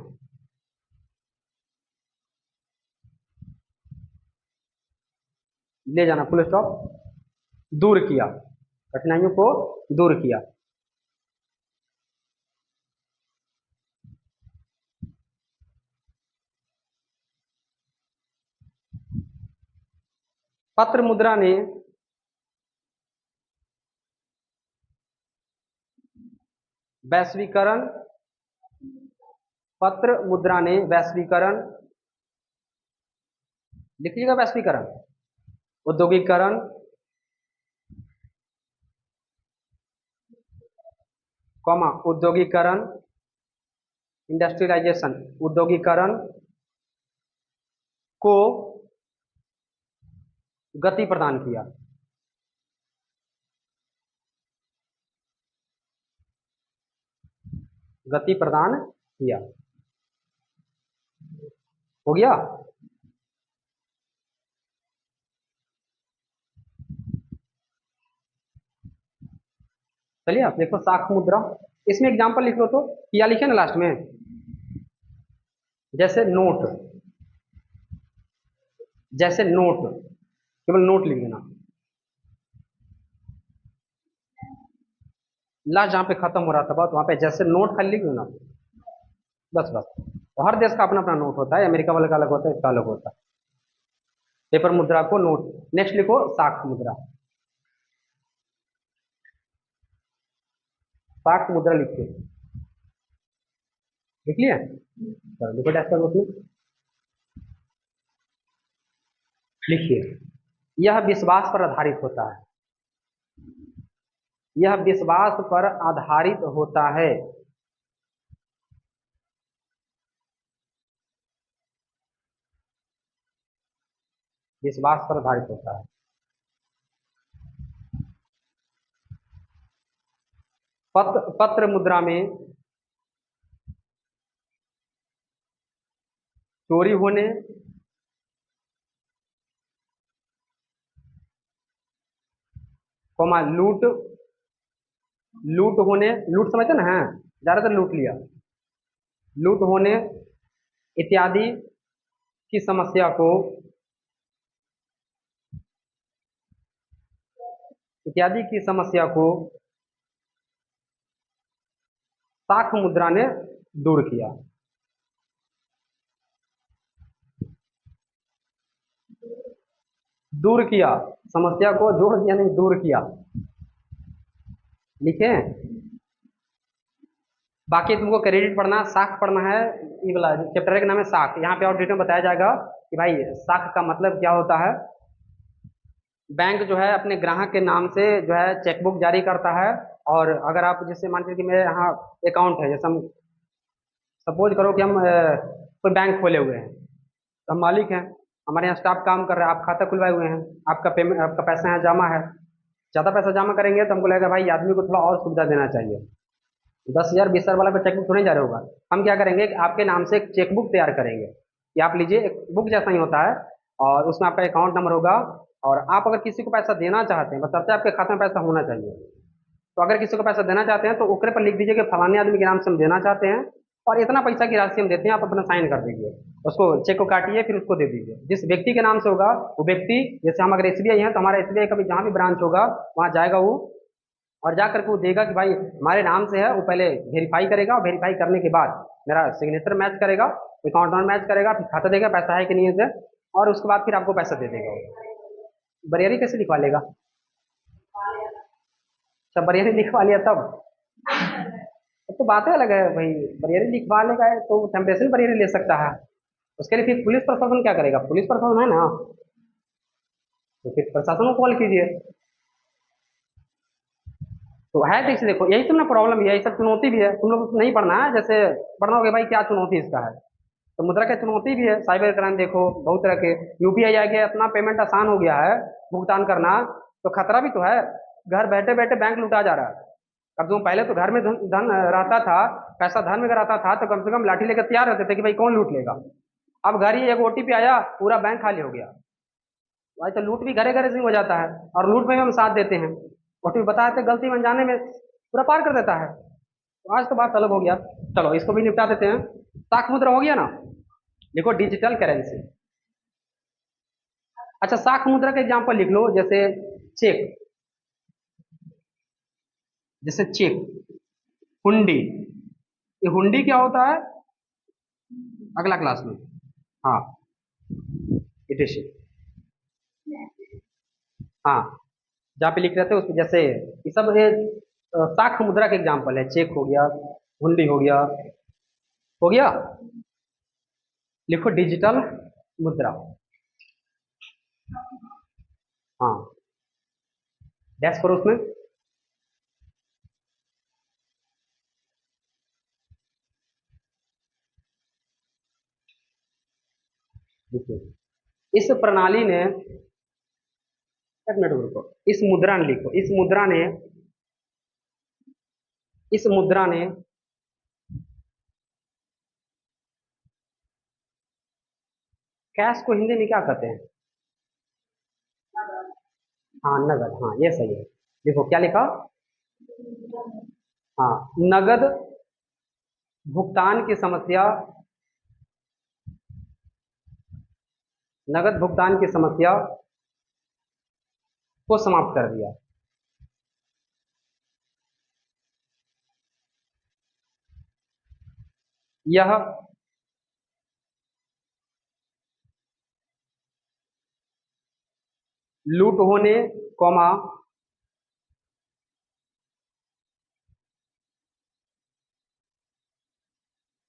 फुल स्टॉप, दूर किया, कठिनाइयों को दूर किया। पत्र मुद्रा ने वैश्वीकरण, पत्र मुद्रा ने वैश्वीकरण, लिखिएगा, वैश्वीकरण, औद्योगिकरण, कॉमा, उद्योगीकरण, इंडस्ट्रियलाइजेशन, उद्योगीकरण को गति प्रदान किया। गति प्रदान किया, हो गया। चलिए आप देखो, साख मुद्रा, इसमें एग्जांपल लिख लो तो, या लिखे ना लास्ट में, जैसे नोट, केवल नोट लिख देना, लास्ट जहां पे खत्म हो रहा था बात, वहां पे जैसे नोट खाली लिख दो ना, बस बस। तो हर देश का अपना अपना नोट होता है, अमेरिका वाले का अलग होता है, इसका अलग होता है। पेपर मुद्रा को नोट। नेक्स्ट लिखो, साख मुद्रा, साख मुद्रा लिखिए, लिख लिया, चलो लिखो, डैश करो उसमें, लिखिए, यह विश्वास पर आधारित होता है, यह विश्वास पर आधारित होता है। विश्वास पर आधारित होता है। पत्र मुद्रा में चोरी होने, कोमा लूट, लूट होने, लूट समझते ना है, ज्यादातर लूट लिया, लूट होने इत्यादि की समस्या को, इत्यादि की समस्या को साख मुद्रा ने दूर किया। दूर किया, समस्या को जोड़ दिया नहीं, दूर किया। लिखे, बाकी तुमको क्रेडिट पढ़ना, साख पढ़ना है। ये वाला चैप्टर का नाम है साख। यहाँ पे और डिटेल में बताया जाएगा कि भाई साख का मतलब क्या होता है। बैंक जो है अपने ग्राहक के नाम से जो है चेकबुक जारी करता है। और अगर आप जैसे मान लीजिए कि मेरे यहाँ अकाउंट है, जैसे हम सपोज करो कि हम कोई बैंक खोले हुए हैं, तो हम मालिक हैं, हमारे यहाँ स्टाफ काम कर रहा है, आप खाता खुलवाए हुए हैं, आपका पेमेंट, आपका पैसा यहाँ जमा है। ज़्यादा पैसा जमा करेंगे तो हमको लगेगा भाई आदमी को थोड़ा और सुविधा देना चाहिए। 10,000 20,000 वाला कोई चेकबुक थोड़ी जा रहा होगा। हम क्या करेंगे कि आपके नाम से एक चेकबुक तैयार करेंगे कि आप लीजिए, एक बुक जैसा ही होता है, और उसमें आपका अकाउंट नंबर होगा। और आप अगर किसी को पैसा देना चाहते हैं, बशर्ते आपके खाते में पैसा होना चाहिए, तो अगर किसी को पैसा देना चाहते हैं तो ऊपर पर लिख दीजिए कि फलाने आदमी के नाम से हम देना चाहते हैं, और इतना पैसा की राशि हम देते हैं, आप अपना साइन कर दीजिए, उसको चेक को काटिए, फिर उसको दे दीजिए। जिस व्यक्ति के नाम से होगा वो व्यक्ति, जैसे हम अगर एसबीआई है तो हमारा एसबीआई का भी जहाँ भी ब्रांच होगा वहाँ जाएगा वो, और जा करके वो देगा कि भाई हमारे नाम से है। वो पहले वेरीफाई करेगा, और वेरीफाई करने के बाद मेरा सिग्नेचर मैच करेगा, अकाउंट नंबर मैच करेगा, फिर खाता देगा पैसा है कि नहीं है, और उसके बाद फिर आपको पैसा दे देगा वो। बरियारी कैसे लिखवा लेगा? अच्छा, बरियारी लिखवा लिया तब तो बातें अलग है भाई। बरियारी लिखवा लेगा तो टेम्परेचर बरियारी ले सकता है। उसके लिए फिर पुलिस प्रशासन क्या करेगा? पुलिस प्रशासन है ना, तो फिर प्रशासन को कॉल कीजिए। तो है, देखो यही सब ना प्रॉब्लम भी है, यही सब चुनौती भी है। तुम लोग नहीं पढ़ना है, जैसे पढ़ना होगा भाई क्या चुनौती इसका है। तो मुद्रा की चुनौती भी है, साइबर क्राइम देखो बहुत तरह के, यूपीआई आ गया, इतना पेमेंट आसान हो गया है भुगतान करना, तो खतरा भी तो है। घर बैठे बैठे बैंक लुटा जा रहा है। अब तुम पहले तो घर में धन धन रहता था, पैसा धन में रहता था, तो कम से कम लाठी लेकर तैयार रहते थे कि भाई कौन लूट लेगा। अब घर ही एक ओटीपी आया, पूरा बैंक खाली हो गया। भाई तो लूट भी घरे घरे से ही हो जाता है, और लूट में भी हम साथ देते हैं। ओटीपी बताते गलती में अनजाने में पूरा पार कर देता है। तो आज तो बात अलग हो गया। चलो इसको भी निपटा देते हैं। साख मुद्रा हो गया ना। देखो डिजिटल करेंसी। अच्छा, साख मुद्रा का एग्जाम्पल लिख लो, जैसे चेक, जैसे चेक, हुंडी। ये हुंडी क्या होता है? अगला क्लास में। हाँ, इट इज, हाँ, जहाँ पे लिख रहे थे उस पे, जैसे ये सब ये साख मुद्रा के एग्जाम्पल है। चेक हो गया, हुंडी हो गया, हो गया। लिखो डिजिटल मुद्रा। हाँ, डैश करो उसमें। देखिए इस प्रणाली ने, एक मिनट रुको, इस मुद्रा ने लिखो, इस मुद्रा ने, इस मुद्रा ने कैश को हिंदी में क्या कहते हैं? हाँ, नगद। हाँ, ये सही है। देखो क्या लिखा। हाँ, नगद भुगतान की समस्या, नगद भुगतान की समस्या को समाप्त कर दिया। यह लूट होने, कौमा,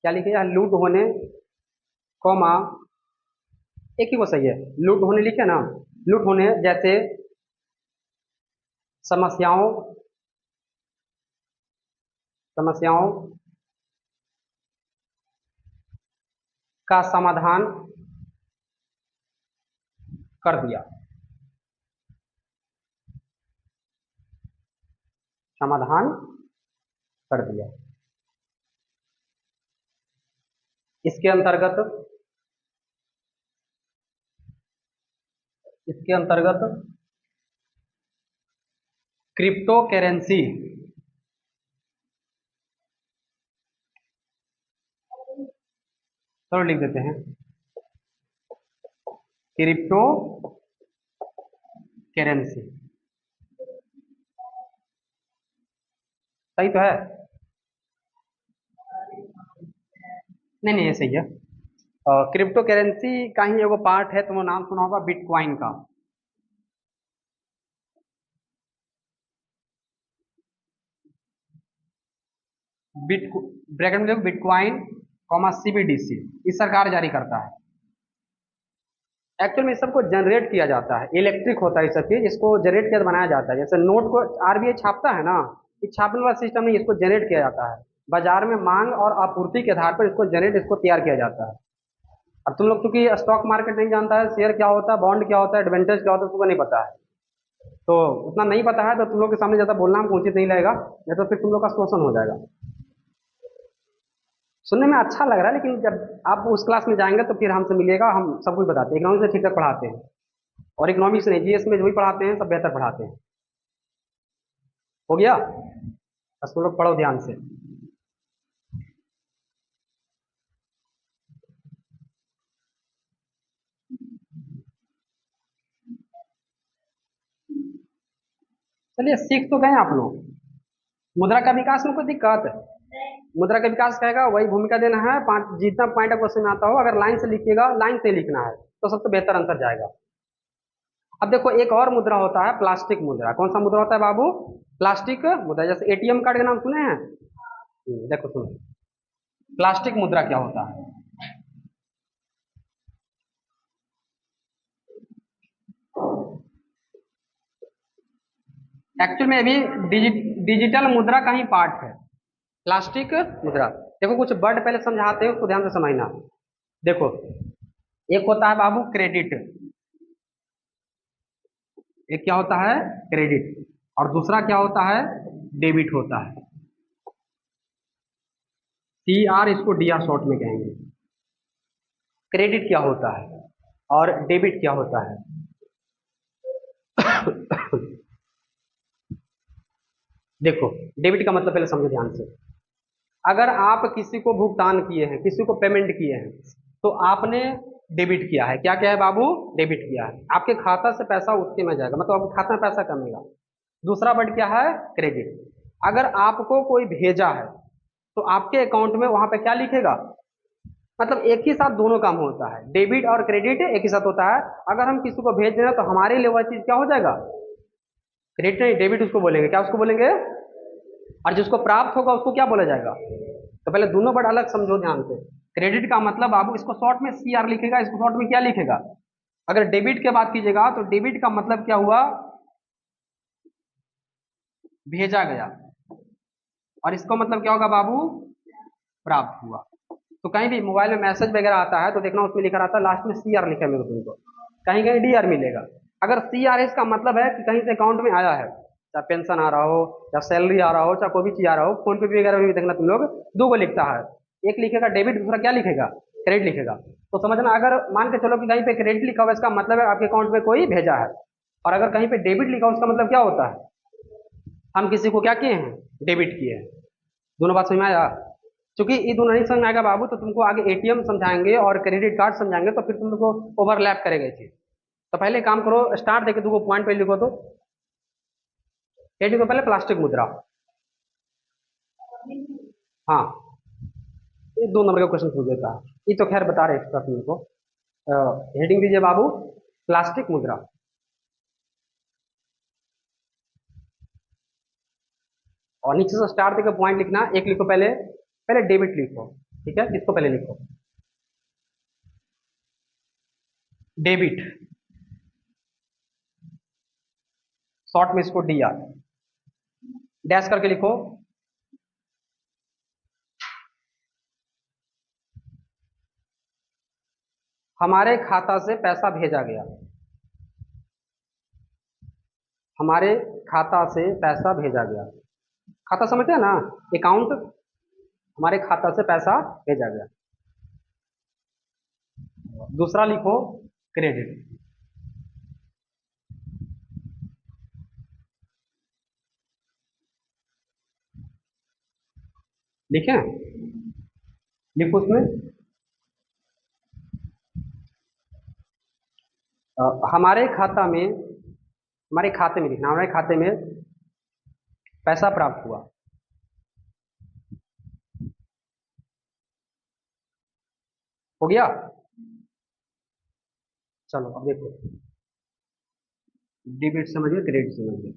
क्या लिखे? यह लूट होने, कौमा, एक ही वो सही है, लूट होने लिखे ना। लूट होने जैसे समस्याओं समस्याओं का समाधान कर दिया, समाधान कर दिया। इसके अंतर्गत, इसके अंतर्गत क्रिप्टो करेंसी, चलो लिख देते हैं क्रिप्टो करेंसी, सही तो है? नहीं नहीं, ये सही है। क्रिप्टो करेंसी का ही एगो पार्ट है, तुमने नाम सुना होगा बिटकॉइन का। बिट ब्रैकेट में देखो बिटकॉइन कॉमा सीबीडीसी, इस सरकार जारी करता है। एक्चुअल में इस सबको जनरेट किया जाता है, इलेक्ट्रिक होता है ये सब चीज, इसको जनरेट किया बनाया जाता है। जैसे नोट को आरबीआई छापता है ना, ये छापने वाला सिस्टम नहीं, इसको जनरेट किया जाता है। बाजार में मांग और आपूर्ति के आधार पर इसको जनरेट, इसको तैयार किया जाता है। अब तुम लोग चूंकि स्टॉक मार्केट नहीं जानता है, शेयर क्या होता है, बॉन्ड क्या होता है, एडवेंचर्स क्या होता है, तुमको नहीं पता है, तो उतना नहीं पता है तो तुम लोग के सामने ज़्यादा बोलना हमको उचित नहीं लगेगा, नहीं तो फिर तुम लोग का शोषण हो जाएगा। सुनने में अच्छा लग रहा है, लेकिन जब आप उस क्लास में जाएंगे तो फिर हमसे मिलेगा, हम सब कुछ बताते हैं, इकोनॉमिक्स से ठीक ठाक पढ़ाते हैं। और इकोनॉमिक्स नहीं, जीएस में जो भी पढ़ाते हैं सब बेहतर पढ़ाते हैं। हो गया? बस तुम लोग पढ़ो ध्यान से। चलिए सीख तो गए आप लोग। मुद्रा का विकास में कोई दिक्कत है? मुद्रा का विकास कहेगा वही भूमिका देना है, पांच जितना पॉइंट क्वेश्चन में आता हो अगर लाइन से लिखिएगा, लाइन से लिखना है तो सबसे बेहतर आंसर जाएगा। अब देखो एक और मुद्रा होता है प्लास्टिक मुद्रा। कौन सा मुद्रा होता है बाबू? प्लास्टिक मुद्रा। जैसे एटीएम कार्ड का नाम सुने हैं? देखो सुनो, प्लास्टिक मुद्रा क्या होता है? एक्चुअल में अभी डिजिटल मुद्रा का ही पार्ट है प्लास्टिक मुद्रा। देखो कुछ वर्ड पहले समझाते हैं, उसको ध्यान से समझना। देखो एक होता है बाबू क्रेडिट, एक क्या होता है? क्रेडिट। और दूसरा क्या होता है? डेबिट होता है। सी आर, इसको डी आर शॉर्ट में कहेंगे। क्रेडिट क्या होता है और डेबिट क्या होता है? देखो डेबिट का मतलब पहले समझो ध्यान से। अगर आप किसी को भुगतान किए हैं, किसी को पेमेंट किए हैं, तो आपने डेबिट किया है। क्या क्या है बाबू? डेबिट किया है। आपके खाता से पैसा उसके में जाएगा, मतलब आपके खाता में पैसा कमेगा। दूसरा वर्ड क्या है? क्रेडिट। अगर आपको कोई भेजा है तो आपके अकाउंट में वहां पे क्या लिखेगा? मतलब एक ही साथ दोनों काम होता है, डेबिट और क्रेडिट एक ही साथ होता है। अगर हम किसी को भेज रहे हैं तो हमारे लिए वह चीज क्या हो जाएगा? क्रेडिट नहीं, डेबिट उसको बोलेंगे। क्या उसको बोलेंगे? और जिसको प्राप्त होगा उसको क्या बोला जाएगा? तो पहले दोनों वर्ड अलग समझो ध्यान से। क्रेडिट का मतलब बाबू, इसको शॉर्ट में सी आर लिखेगा, इसको शॉर्ट में क्या लिखेगा? अगर डेबिट की बात कीजिएगा तो डेबिट का मतलब क्या हुआ? भेजा गया। और इसका मतलब क्या होगा बाबू? प्राप्त हुआ। तो कहीं भी मोबाइल में मैसेज वगैरह आता है तो देखना उसमें लिखा रहता है लास्ट में सी आर लिखा है मेरे तुमको, कहीं कहीं डी आर मिलेगा। अगर सी आर इसका मतलब है कि कहीं से अकाउंट में आया है, चाहे पेंशन आ रहा हो, चाहे सैलरी आ रहा हो, चाहे कोई भी चीज आ रहा हो, फोन पे वगैरह भी देखना तुम लोग दो को लिखता है। एक लिखेगा डेबिट, दूसरा क्या लिखेगा? क्रेडिट लिखेगा। तो समझना, अगर मान के चलो कि कहीं पे क्रेडिट लिखा हुआ इसका मतलब है आपके अकाउंट में कोई भेजा है, और अगर कहीं पे डेबिट लिखा हो उसका मतलब क्या होता है? हम किसी को क्या किए हैं? डेबिट किए हैं। दोनों बात समझ में आया? क्योंकि ये दोनों नहीं समझ में आएगा बाबू तो तुमको आगे एटीएम समझाएंगे और क्रेडिट कार्ड समझाएंगे तो फिर तुमको ओवरलैप करेगा ये चीज। तो पहले काम करो, स्टार्ट देके तुमको पॉइंट पे लिखो। तो ये लिखो पहले प्लास्टिक मुद्रा। हाँ, ये दो नंबर का क्वेश्चन पूछ देता है, ये तो खैर बता रहे एक्स्ट्रा तुमको। हेडिंग दीजिए बाबू प्लास्टिक मुद्रा। और नीचे से स्टार्ट देकर पॉइंट लिखना। एक लिखो पहले, पहले डेबिट लिखो, ठीक है, इसको पहले लिखो डेबिट, शॉर्ट में इसको डी आर, डैश करके लिखो हमारे खाता से पैसा भेजा गया, हमारे खाता से पैसा भेजा गया। खाता समझते हैं ना, अकाउंट, हमारे खाता से पैसा भेजा गया। दूसरा लिखो क्रेडिट। लिखें, लिखो उसमें हमारे खाता में, हमारे खाते में लिखना, हमारे खाते में पैसा प्राप्त हुआ। हो गया। चलो अब देखो, डेबिट समझिए, क्रेडिट समझिए।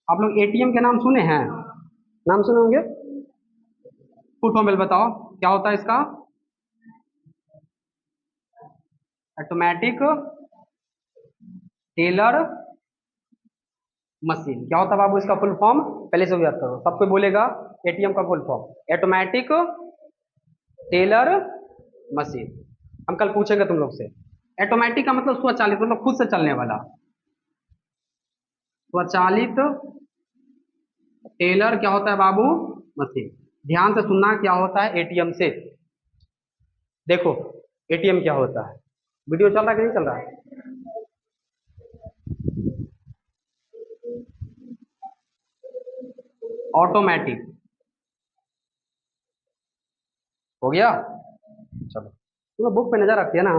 आप लोग एटीएम के नाम सुने हैं, नाम सुने होंगे। फुल फॉर्म बताओ क्या होता है इसका। Automatic teller machine. क्या होता है बाबू इसका फुल फॉर्म, पहले से याद करो, सबको बोलेगा एटीएम का full form automatic teller machine. हम कल पूछेंगे तुम लोग से। ऑटोमेटिक का मतलब स्वचालित, मतलब खुद से चलने वाला। स्वचालित टेलर क्या होता है बाबू, मशीन। ध्यान से सुनना क्या होता है एटीएम से। देखो एटीएम क्या होता है, वीडियो चल रहा है कि नहीं चल रहा है। ऑटोमेटिक हो गया। चलो तुम बुक पे नजर रखती है ना,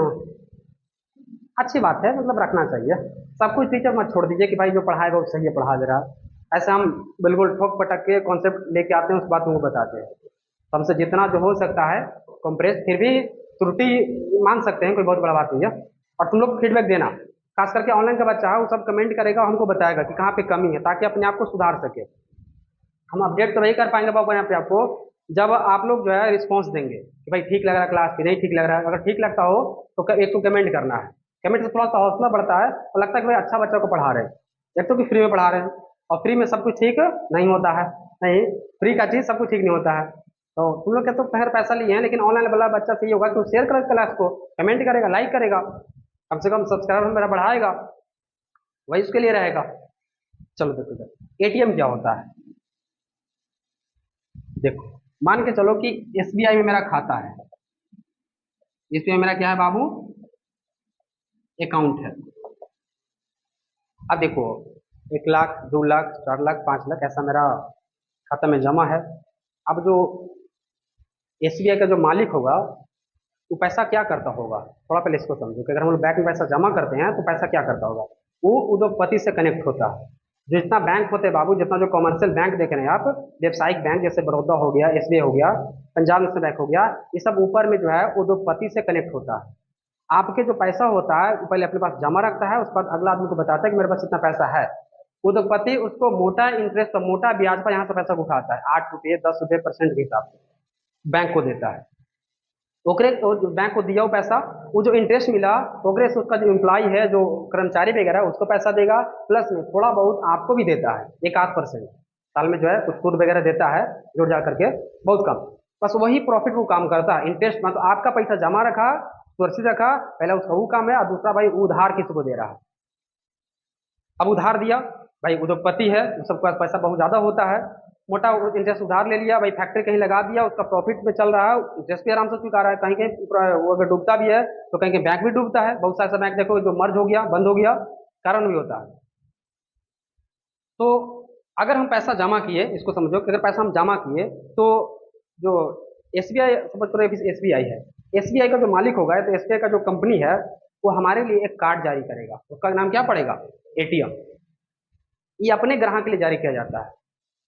अच्छी बात है, मतलब रखना चाहिए। सब कुछ टीचर मत छोड़ दीजिए कि भाई जो पढ़ाएगा वो सही है पढ़ा दे रहा है। ऐसे हम बिल्कुल ठोक पटक के कॉन्सेप्ट लेके आते हैं, उस बात को बताते हैं। तो हमसे जितना जो हो सकता है कंप्रेस, फिर भी त्रुटि मान सकते हैं, कोई बहुत बड़ा बात नहीं है। और तुम लोग फीडबैक देना, खास करके ऑनलाइन का बच्चा है वो सब कमेंट करेगा, हमको बताएगा कि कहाँ पे कमी है, ताकि अपने आप को सुधार सके। हम अपडेट तो नहीं कर पाएंगे बाबू यहाँ पे आपको, जब आप लोग जो है रिस्पॉन्स देंगे कि भाई ठीक लग रहा है क्लास की, नहीं ठीक लग रहा है। अगर ठीक लगता हो तो एक तो कमेंट करना है, कमेंट से थोड़ा सा हौसला बढ़ता है और लगता है कि भाई अच्छा बच्चा को पढ़ा रहे हैं। एक तो कि फ्री में पढ़ा रहे हैं, और फ्री में सब कुछ ठीक नहीं होता है। नहीं, फ्री का चीज़ सब कुछ ठीक नहीं होता है। तो तुम लोग क्या तो खैर पैसा लिए हैं, लेकिन ऑनलाइन वाला बच्चा से ये होगा कि वो शेयर करेगा क्लास को, कमेंट करेगा, लाइक करेगा, कम से कम सब्सक्राइबर मेरा बढ़ाएगा, वही उसके लिए रहेगा। चलो देखो एटीएम क्या होता है। देखो मान के चलो कि एसबीआई में मेरा खाता है, इसमें मेरा क्या है बाबू, अकाउंट है। अब देखो 1 लाख 2 लाख 4 लाख 5 लाख ऐसा मेरा खाता में जमा है। अब जो एसबीआई का जो मालिक होगा वो पैसा क्या करता होगा, थोड़ा पहले इसको समझो कि अगर हम लोग बैंक में पैसा जमा करते हैं तो पैसा क्या करता होगा, वो उद्योगपति से कनेक्ट होता है। जितना बैंक होते हैं बाबू, जितना जो कमर्शियल बैंक देख रहे हैं आप, व्यावसायिक बैंक जैसे बड़ौदा हो गया, एसबीआई हो गया, पंजाब नेशनल बैंक हो गया, ये सब ऊपर में जो है उद्योगपति से कनेक्ट होता है। आपके जो पैसा होता है वो पहले अपने पास जमा रखता है, उसके बाद अगला आदमी को बताता है कि मेरे पास इतना पैसा है। उद्योगपति उसको मोटा इंटरेस्ट और मोटा ब्याज पर यहाँ से पैसा उठाता है, 8 रुपये 10 रुपये परसेंट के हिसाब से बैंक को देता है। ओकरे बैंक को दिया वो पैसा, वो जो इंटरेस्ट मिला ओकरे से उसका जो एम्प्लॉय है, जो कर्मचारी वगैरह है, उसको पैसा देगा, प्लस में थोड़ा बहुत आपको भी देता है, 1-8% साल में जो है कुछ सूद वगैरह देता है, जुड़ जा करके बहुत कम। बस वही प्रॉफिट वो काम करता है, इंटरेस्ट मतलब आपका पैसा जमा रखा, सुरक्षित रखा, पहला उसका वो काम है, और दूसरा भाई उधार किसी को दे रहा है। अब उधार दिया, भाई उद्योगपति है, सबके पास पैसा बहुत ज़्यादा होता है, मोटा इंटरेस्ट उधार ले लिया, भाई फैक्ट्री कहीं लगा दिया, उसका प्रॉफिट में चल रहा है, इंटरेस्ट भी आराम से चुका रहा है, कहीं कहीं वो अगर डूबता भी है तो कहीं कहीं बैंक भी डूबता है। बहुत सारे बैंक देखो जो मर्ज हो गया, बंद हो गया, कारण भी होता है। तो अगर हम पैसा जमा किए, इसको समझो कि अगर पैसा हम जमा किए तो जो एसबीआई, समझ करो एसबीआई है, एसबीआई का जो मालिक होगा, तो एसबीआई का जो कंपनी है वो हमारे लिए एक कार्ड जारी करेगा, उसका नाम क्या पड़ेगा, एटीएम। ये अपने ग्राहक के लिए जारी किया जाता है,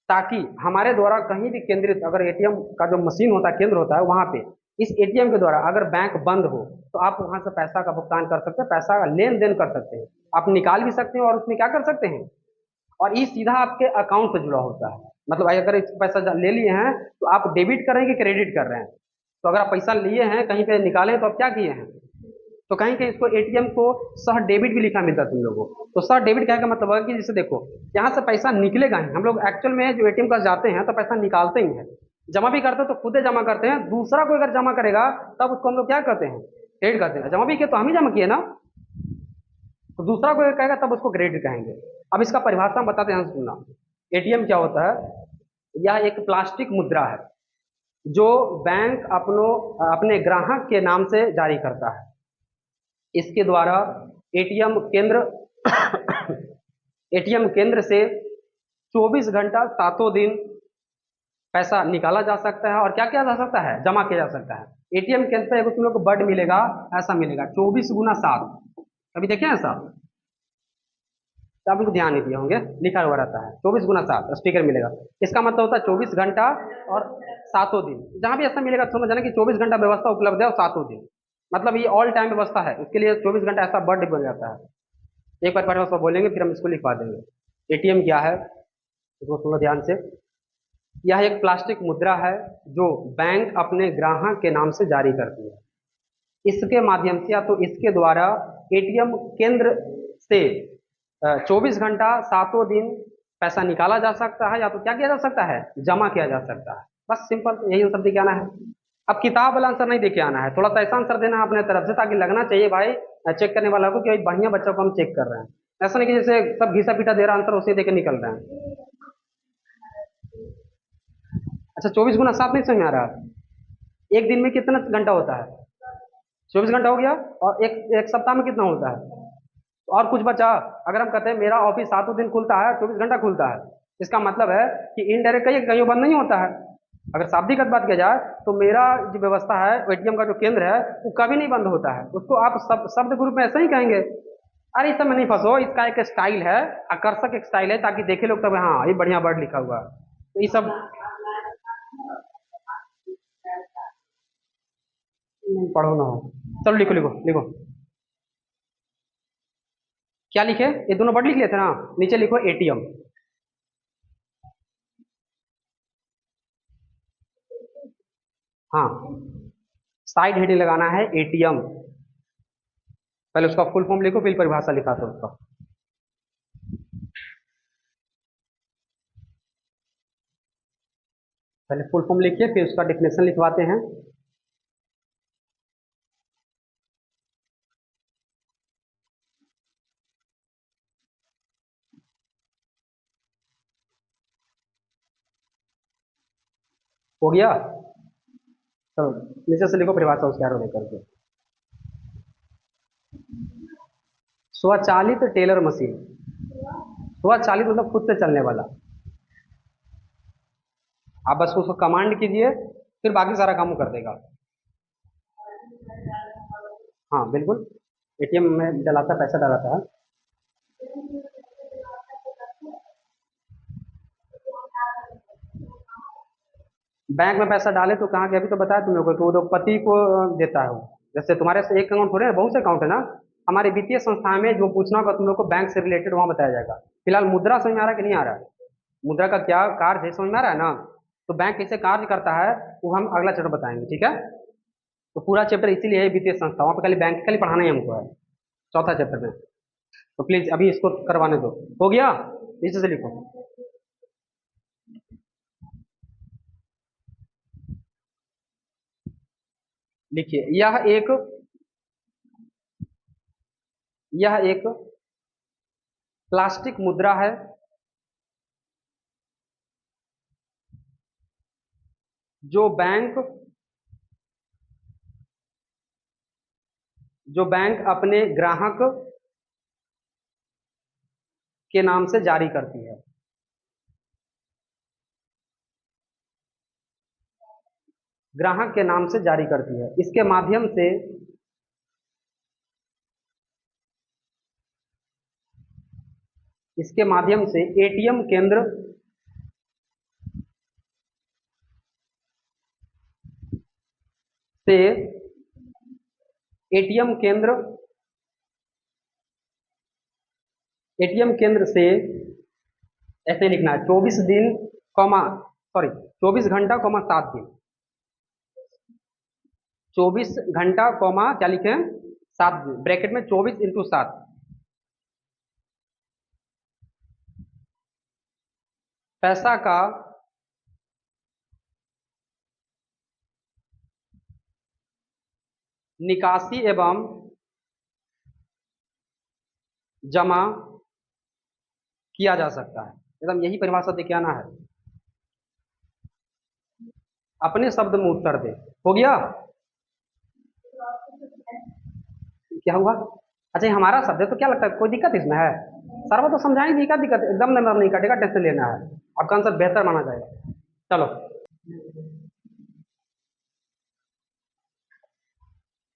ताकि हमारे द्वारा कहीं भी केंद्रित, अगर एटीएम का जो मशीन होता है, केंद्र होता है, वहां पे इस एटीएम के द्वारा अगर बैंक बंद हो तो आप वहां से पैसा का भुगतान कर सकते हैं, पैसा का लेन देन कर सकते हैं, आप निकाल भी सकते हैं और उसमें क्या कर सकते हैं, और ये सीधा आपके अकाउंट से जुड़ा होता है। मतलब भाई अगर पैसा ले लिए हैं तो आप डेबिट कर रहे हैं कि क्रेडिट कर रहे हैं। तो अगर आप पैसा लिए हैं कहीं पे निकाले तो आप क्या किए हैं, तो कहीं कहीं इसको एटीएम को सह डेबिट भी लिखा मिलता है तुम लोगों को। तो सह डेबिट कहने का मतलब है कि जैसे देखो यहाँ से पैसा निकलेगा ही, हम लोग एक्चुअल में जो एटीएम का जाते हैं तो पैसा निकालते ही हैं, जमा भी करते हैं तो खुद ही जमा करते हैं, दूसरा कोई अगर जमा करेगा तब उसको हम लोग क्या कहते हैं, क्रेडिट कहते हैं। जमा भी किया तो हम ही जमा किए ना, तो दूसरा कोई कहेगा तब उसको क्रेडिट कहेंगे। अब इसका परिभाषा हम बताते हैं, सुनना। एटीएम क्या होता है? यह एक प्लास्टिक मुद्रा है जो बैंक अपने ग्राहक के नाम से जारी करता है। इसके द्वारा एटीएम केंद्र एटीएम केंद्र से 24 घंटा सातों दिन पैसा निकाला जा सकता है और क्या किया जा सकता है, जमा किया जा सकता है। एटीएम केंद्र पे तुम लोग को बर्ड मिलेगा, ऐसा मिलेगा 24 गुना 7। कभी देखे ऐसा? तो आप लोग ध्यान नहीं दिए होंगे, लिखा हुआ रहता है 24 गुना 7 स्टिकर मिलेगा। इसका मतलब होता है 24 घंटा और सातों दिन। जहां भी ऐसा मिलेगा समझ जाना कि 24 घंटा व्यवस्था उपलब्ध है और सातों दिन, मतलब ये ऑल टाइम व्यवस्था है, उसके लिए 24 घंटा ऐसा बर्ड बन जाता है। एक बार परिभाषा बोलेंगे फिर हम इसको लिखवा देंगे। एटीएम क्या है, इसको सुनो ध्यान से। यह एक प्लास्टिक मुद्रा है जो बैंक अपने ग्राहक के नाम से जारी करती है। इसके माध्यम से या तो इसके द्वारा एटीएम केंद्र से 24 घंटा सातों दिन पैसा निकाला जा सकता है, या तो क्या किया जा सकता है, जमा किया जा सकता है। बस सिंपल यही आंसर देके आना है। अब किताब वाला आंसर नहीं देके आना है, थोड़ा सा ऐसा आंसर देना है अपने तरफ से ताकि लगना चाहिए भाई चेक करने वाला को कि भाई बढ़िया बच्चों को हम चेक कर रहे हैं। ऐसा नहीं कि जैसे सब घिसा पीटा दे रहा आंसर उसे देके निकल रहे हैं। अच्छा 24 गुना 7 नहीं समझ में आ रहा? एक दिन में कितना घंटा होता है? 24 घंटा हो गया। और एक एक सप्ताह में कितना होता है? और कुछ बचा? अगर हम कहते हैं मेरा ऑफिस सातों दिन खुलता है, 24 घंटा खुलता है, इसका मतलब है कि इनडायरेक्ट कहीं कहीं बंद नहीं होता है। अगर शाब्दिक बात किया जाए तो मेरा जो व्यवस्था है, एटीएम का जो केंद्र है, वो कभी नहीं बंद होता है। उसको आप शब्द ग्रुप में ऐसे ही कहेंगे। अरे इस समय नहीं फंसो, इसका एक स्टाइल है, आकर्षक एक स्टाइल है, ताकि देखे लोग तब हाँ ये बढ़िया वर्ड लिखा हुआ है, तो ये सब नहीं पढ़ो ना हो। चलो लिखो लिखो लिखो। क्या लिखे? ये दोनों वर्ड लिख लेते ना, नीचे लिखो एटीएम। हाँ, साइड हेडिंग लगाना है एटीएम। पहले उसका फुल फॉर्म लिखो फिर परिभाषा लिखा दो उसका। पहले फुल फॉर्म लिखिए फिर उसका डेफिनेशन लिखवाते हैं। हो गया? चलो नीचे से लिखो परिभाषा उसके आरोप करके। स्वचालित टेलर मशीन। स्वचालित मतलब खुद से चलने वाला। आप बस उसको कमांड कीजिए फिर बाकी सारा काम वो कर देगा। हाँ बिल्कुल, एटीएम में डलाता पैसा डलाता है। बैंक में पैसा डाले तो कहाँ के, अभी तो बताया तुम लोगों को कि वो तो पति को देता है वो। जैसे तुम्हारे से एक अकाउंट थोड़े ना, बहुत से अकाउंट है ना। हमारे वित्तीय संस्था में जो पूछना होगा तुम लोग को बैंक से रिलेटेड वहां बताया जाएगा। फिलहाल मुद्रा समझ में आ रहा है कि नहीं आ रहा है? मुद्रा का क्या कार्य है समझ में आ रहा है ना? तो बैंक कैसे कार्य करता है वो हम अगला चैप्टर बताएंगे, ठीक है? तो पूरा चैप्टर इसीलिए है वित्तीय संस्था, वहाँ पे खाली बैंक खाली पढ़ाना ही हमको है, चौथा चैप्टर में। तो प्लीज अभी इसको करवाने दो। हो गया? नीचे से लिखो। लिखिए यह एक प्लास्टिक मुद्रा है जो बैंक अपने ग्राहक के नाम से जारी करती है। ग्राहक के नाम से जारी करती है। इसके माध्यम से से एटीएम केंद्र एटीएम केंद्र से ऐसे लिखना है 24 दिन कॉमा, सॉरी 24 घंटा 7 दिन। 24 घंटा कॉमा क्या लिखे हैं, 7 दिन, ब्रैकेट में 24 × 7। पैसा का निकासी एवं जमा किया जा सकता है। एकदम यही परिभाषा देके आना है, अपने शब्द में उत्तर दे। हो गया? क्या हुआ? अच्छा, ये हमारा शब्द है तो क्या लगता है कोई दिक्कत इसमें है? सर्व तो समझाएंगे, क्या दिक्कत? एकदम नंबर नहीं कटेगा, टेंशन लेना है, आपका आंसर बेहतर माना जाएगा। चलो,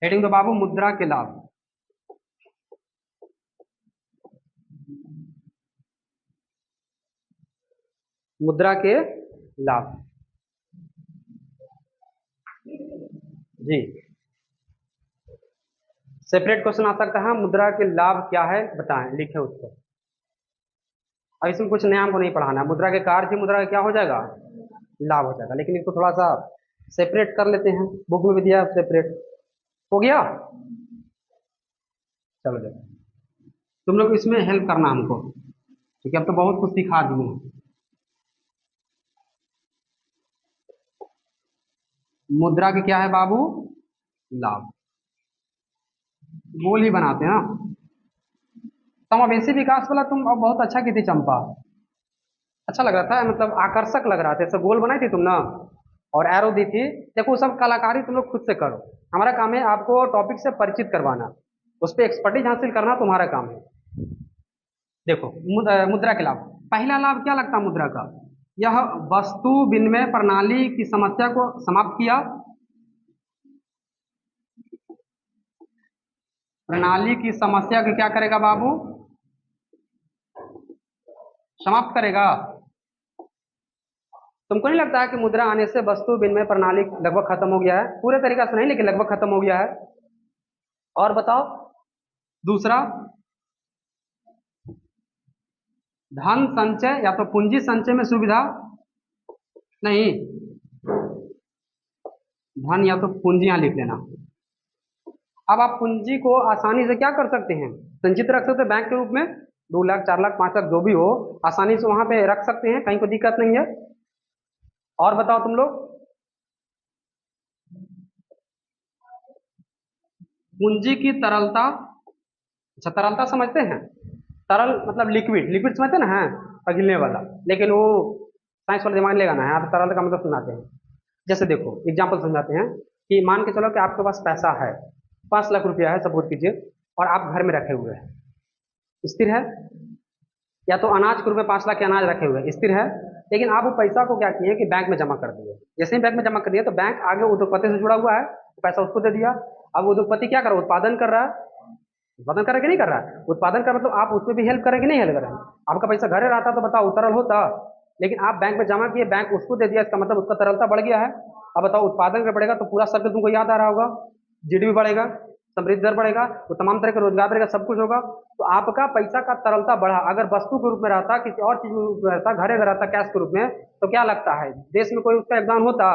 हेडिंग दो बाबू, मुद्रा के लाभ। मुद्रा के लाभ जी, सेपरेट क्वेश्चन आ सकता है, मुद्रा के लाभ क्या है बताएं, लिखे उसको। अब इसमें कुछ नया हमको नहीं पढ़ाना है, मुद्रा के कार्य मुद्रा का क्या हो जाएगा, लाभ हो जाएगा, लेकिन इसको थोड़ा सा सेपरेट कर लेते हैं, बुक में भी दिया सेपरेट। हो गया? चलो देखो, तुम लोग इसमें हेल्प करना हमको, ठीक है? अब तो बहुत कुछ सिखा दिए हैं। मुद्रा के क्या है बाबू, लाभ। गोल ही बनाते हैं ना। समावेशी विकास वाला तुम अब बहुत अच्छा की थी चंपा, अच्छा लग रहा था, मतलब आकर्षक लग रहा था, ऐसे गोल बनाई थी तुम ना, और एरो दी थी। देखो सब कलाकारी तुम लोग खुद से करो, हमारा काम है आपको टॉपिक से परिचित करवाना, उस पर एक्सपर्टीज हासिल करना तुम्हारा काम है। देखो, मुद्रा के लाभ, पहला लाभ क्या लगता है मुद्रा का, यह वस्तु विनिमय प्रणाली की समस्या को समाप्त किया। प्रणाली की समस्या को क्या करेगा बाबू, समाप्त करेगा। तुमको नहीं लगता है कि मुद्रा आने से वस्तु विनिमय प्रणाली लगभग खत्म हो गया है? पूरे तरीका से नहीं, लेकिन लगभग खत्म हो गया है। और बताओ, दूसरा, धन संचय या तो पूंजी संचय में सुविधा नहीं, धन या तो पूंजियां लिख लेना। अब आप पूंजी को आसानी से क्या कर सकते हैं, संचित रख सकते हैं बैंक के रूप में, 2 लाख 4 लाख 5 लाख जो भी हो, आसानी से वहां पे रख सकते हैं, कहीं कोई दिक्कत नहीं है। और बताओ तुम लोग, पूंजी की तरलता, अच्छा तरलता समझते हैं, तरल मतलब लिक्विड, लिक्विड समझते ना है, पिघलने वाला, लेकिन वो साइंस वाले दिमाग लेगा ना, यहाँ पे तरल का मतलब सुनाते हैं। जैसे देखो एग्जाम्पल समझाते हैं, कि मान के चलो कि आपके पास पैसा है, 5 लाख रुपया है सपोज कीजिए, और आप घर में रखे हुए हैं, स्थिर है, या तो अनाज के रूप में 5 लाख के अनाज रखे हुए हैं, स्थिर है, लेकिन आप वो पैसा को क्या किए कि बैंक में जमा कर दिए। जैसे ही बैंक में जमा कर दिया तो बैंक आगे उद्योगपति से जुड़ा हुआ है, तो पैसा उसको दे दिया। अब उद्योगपति क्या कर रहा है, उत्पादन कर रहा है, उत्पादन करे कि नहीं कर रहा है, उत्पादन का मतलब आप उसमें भी हेल्प करें कि नहीं हेल्प करें। आपका पैसा घरे रहता तो बताओ तरल होता, लेकिन आप बैंक में जमा किए, बैंक उसको दे दिया, इसका मतलब उसका तरलता बढ़ गया है। अब बताओ उत्पादन का बढ़ेगा तो पूरा सर्कल तुमको याद आ रहा होगा, जीडीपी बढ़ेगा, समृद्धि दर बढ़ेगा, तो तमाम तरह का रोजगार बढ़ेगा, सब कुछ होगा। तो आपका पैसा का तरलता बढ़ा, अगर वस्तु के रूप में रहता, किसी और चीज के रूप में रहता, घरे अगर रहता कैश के रूप में, तो क्या लगता है देश में कोई उसका योगदान होता?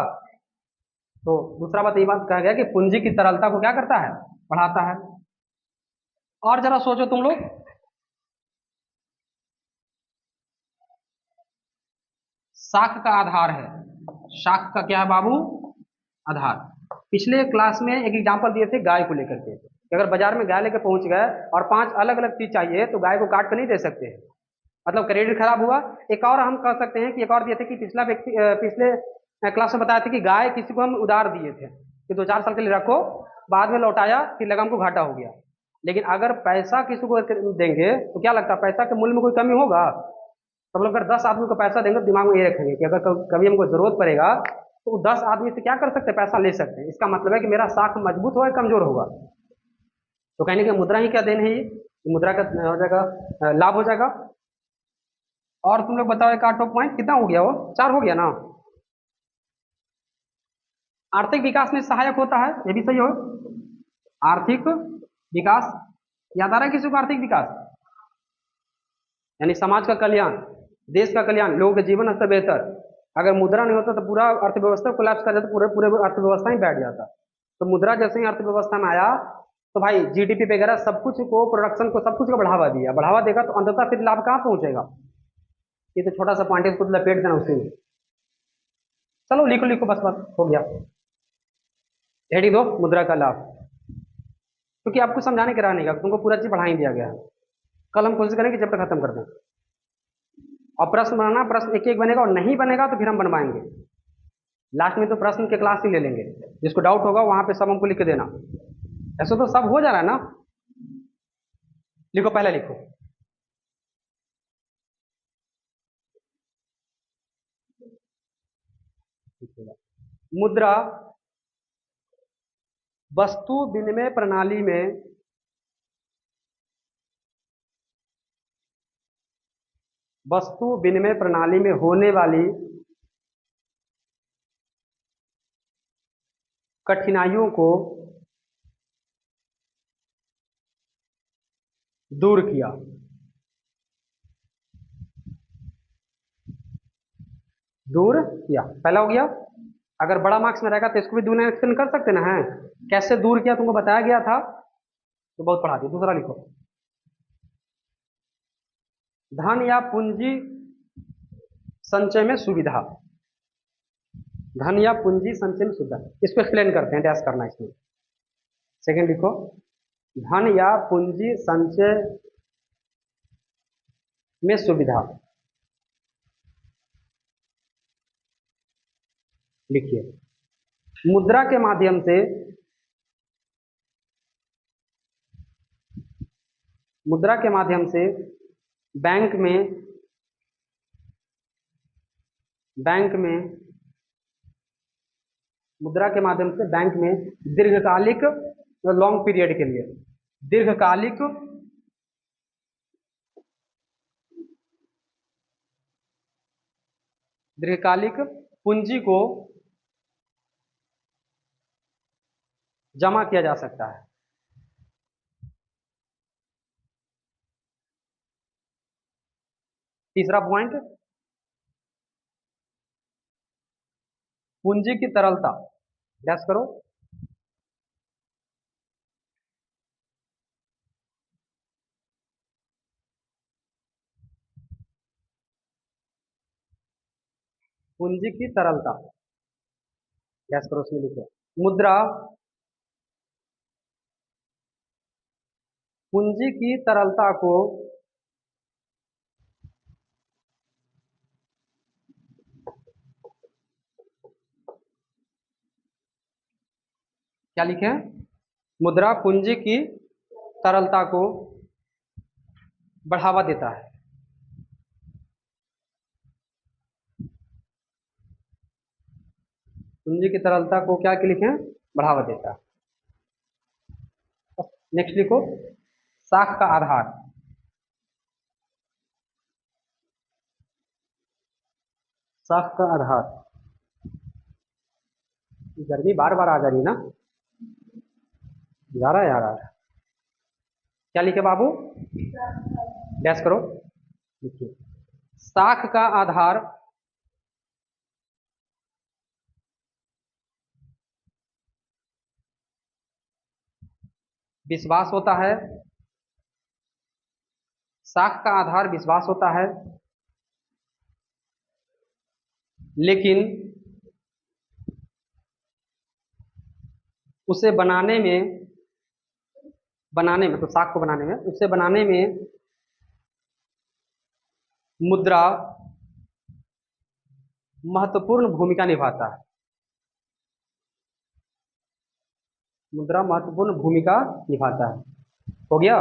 तो दूसरा बात ये बात कहा गया कि पूंजी की तरलता को क्या करता है, बढ़ाता है। और जरा सोचो तुम लोग, शाख का आधार है, शाख का क्या है बाबू, आधार। पिछले क्लास में एक एग्जांपल दिए थे गाय को लेकर के, कि अगर बाजार में गाय लेकर पहुंच गए और 5 अलग अलग चीज चाहिए तो गाय को काट कर नहीं दे सकते, मतलब क्रेडिट खराब हुआ। एक और हम कह सकते हैं कि एक और दिए थे कि पिछला व्यक्ति पिछले क्लास में बताया था कि गाय किसी को हम उधार दिए थे कि 2-4 साल के लिए रखो, बाद में लौटाया, फिर लगा हमको घाटा हो गया। लेकिन अगर पैसा किसी को देंगे तो क्या लगता है पैसा के मूल्य में कोई कमी होगा? तो हम लोग अगर 10 आदमी को पैसा देंगे तो दिमाग में ये रखेंगे कि अगर कभी हमको जरूरत पड़ेगा तो 10 आदमी से क्या कर सकते हैं, पैसा ले सकते हैं। इसका मतलब है कि मेरा साख मजबूत होगा, कमजोर होगा। तो कहने की मुद्रा ही क्या देन है, ये मुद्रा का हो जाएगा, लाभ हो जाएगा। और तुम लोग बताओ एक आठ पॉइंट कितना हो गया, वो 4 हो गया ना। आर्थिक विकास में सहायक होता है, ये भी सही हो, आर्थिक विकास, याद आ रहा है किसी को आर्थिक विकास, यानी समाज का कल्याण, देश का कल्याण, लोगों के जीवन स्तर बेहतर। अगर मुद्रा नहीं होता तो पूरा अर्थव्यवस्था कोलैप्स कर जाता, पूरे पूरे अर्थव्यवस्था ही बैठ जाता। तो मुद्रा जैसे ही अर्थव्यवस्था में आया तो भाई जीडीपी वगैरह सब कुछ को, प्रोडक्शन को, सब कुछ को बढ़ावा दिया, बढ़ावा देगा तो अंततः फिर लाभ कहाँ पहुंचेगा। ये तो छोटा सा पॉइंट है, इसको लपेट देना उसी में। चलो लिखो लिखो, बस बस हो गया। हेडिंग दो, मुद्रा का लाभ। क्योंकि आपको समझाने के रहने का, तुमको पूरा चीज पढ़ा ही दिया गया है। कल हम कोशिश करेंगे चैप्टर खत्म कर दें। और प्रश्न बनाना, प्रश्न एक एक बनेगा, और नहीं बनेगा तो फिर हम बनवाएंगे। लास्ट में तो प्रश्न के क्लास ही ले लेंगे, जिसको डाउट होगा वहां पे सब हमको लिख के देना। ऐसा तो सब हो जा रहा है ना। लिखो, पहले लिखो। मुद्रा वस्तु विनिमय प्रणाली में वस्तु विनिमय प्रणाली में होने वाली कठिनाइयों को दूर किया। दूर किया पहला हो गया। अगर बड़ा मार्क्स में रहेगा तो इसको भी दूसरा एक्सप्लेन कर सकते ना है, कैसे दूर किया तुमको बताया गया था, तो बहुत पढ़ा दिया। दूसरा लिखो, धन या पूंजी संचय में सुविधा। धन या पूंजी संचय में सुविधा, इसको एक्सप्लेन करते हैं, डैश करना इसमें। सेकंड लिखो, धन या पूंजी संचय में सुविधा। लिखिए, मुद्रा के माध्यम से बैंक में मुद्रा के माध्यम से बैंक में दीर्घकालिक, लॉन्ग पीरियड के लिए दीर्घकालिक पूंजी को जमा किया जा सकता है। तीसरा पॉइंट, पूंजी की तरलता। डैश करो। पूंजी की तरलता, डैश करो, उसमें लिखो, मुद्रा पूंजी की तरलता को क्या लिखे हैं, मुद्रा पूंजी की तरलता को बढ़ावा देता है। पूंजी की तरलता को क्या के लिखे हैं, बढ़ावा देता है। नेक्स्ट लिखो, साख का आधार। साख का आधार, गर्मी बार बार आ जा रही है ना, जा रहा है यार। क्या लिखे बाबू, डैश करो। लिखिए, साख का आधार विश्वास होता है। साख का आधार विश्वास होता है, लेकिन उसे बनाने में तो साख को बनाने में, उसे बनाने में मुद्रा महत्वपूर्ण भूमिका निभाता है। मुद्रा महत्वपूर्ण भूमिका निभाता है। हो गया।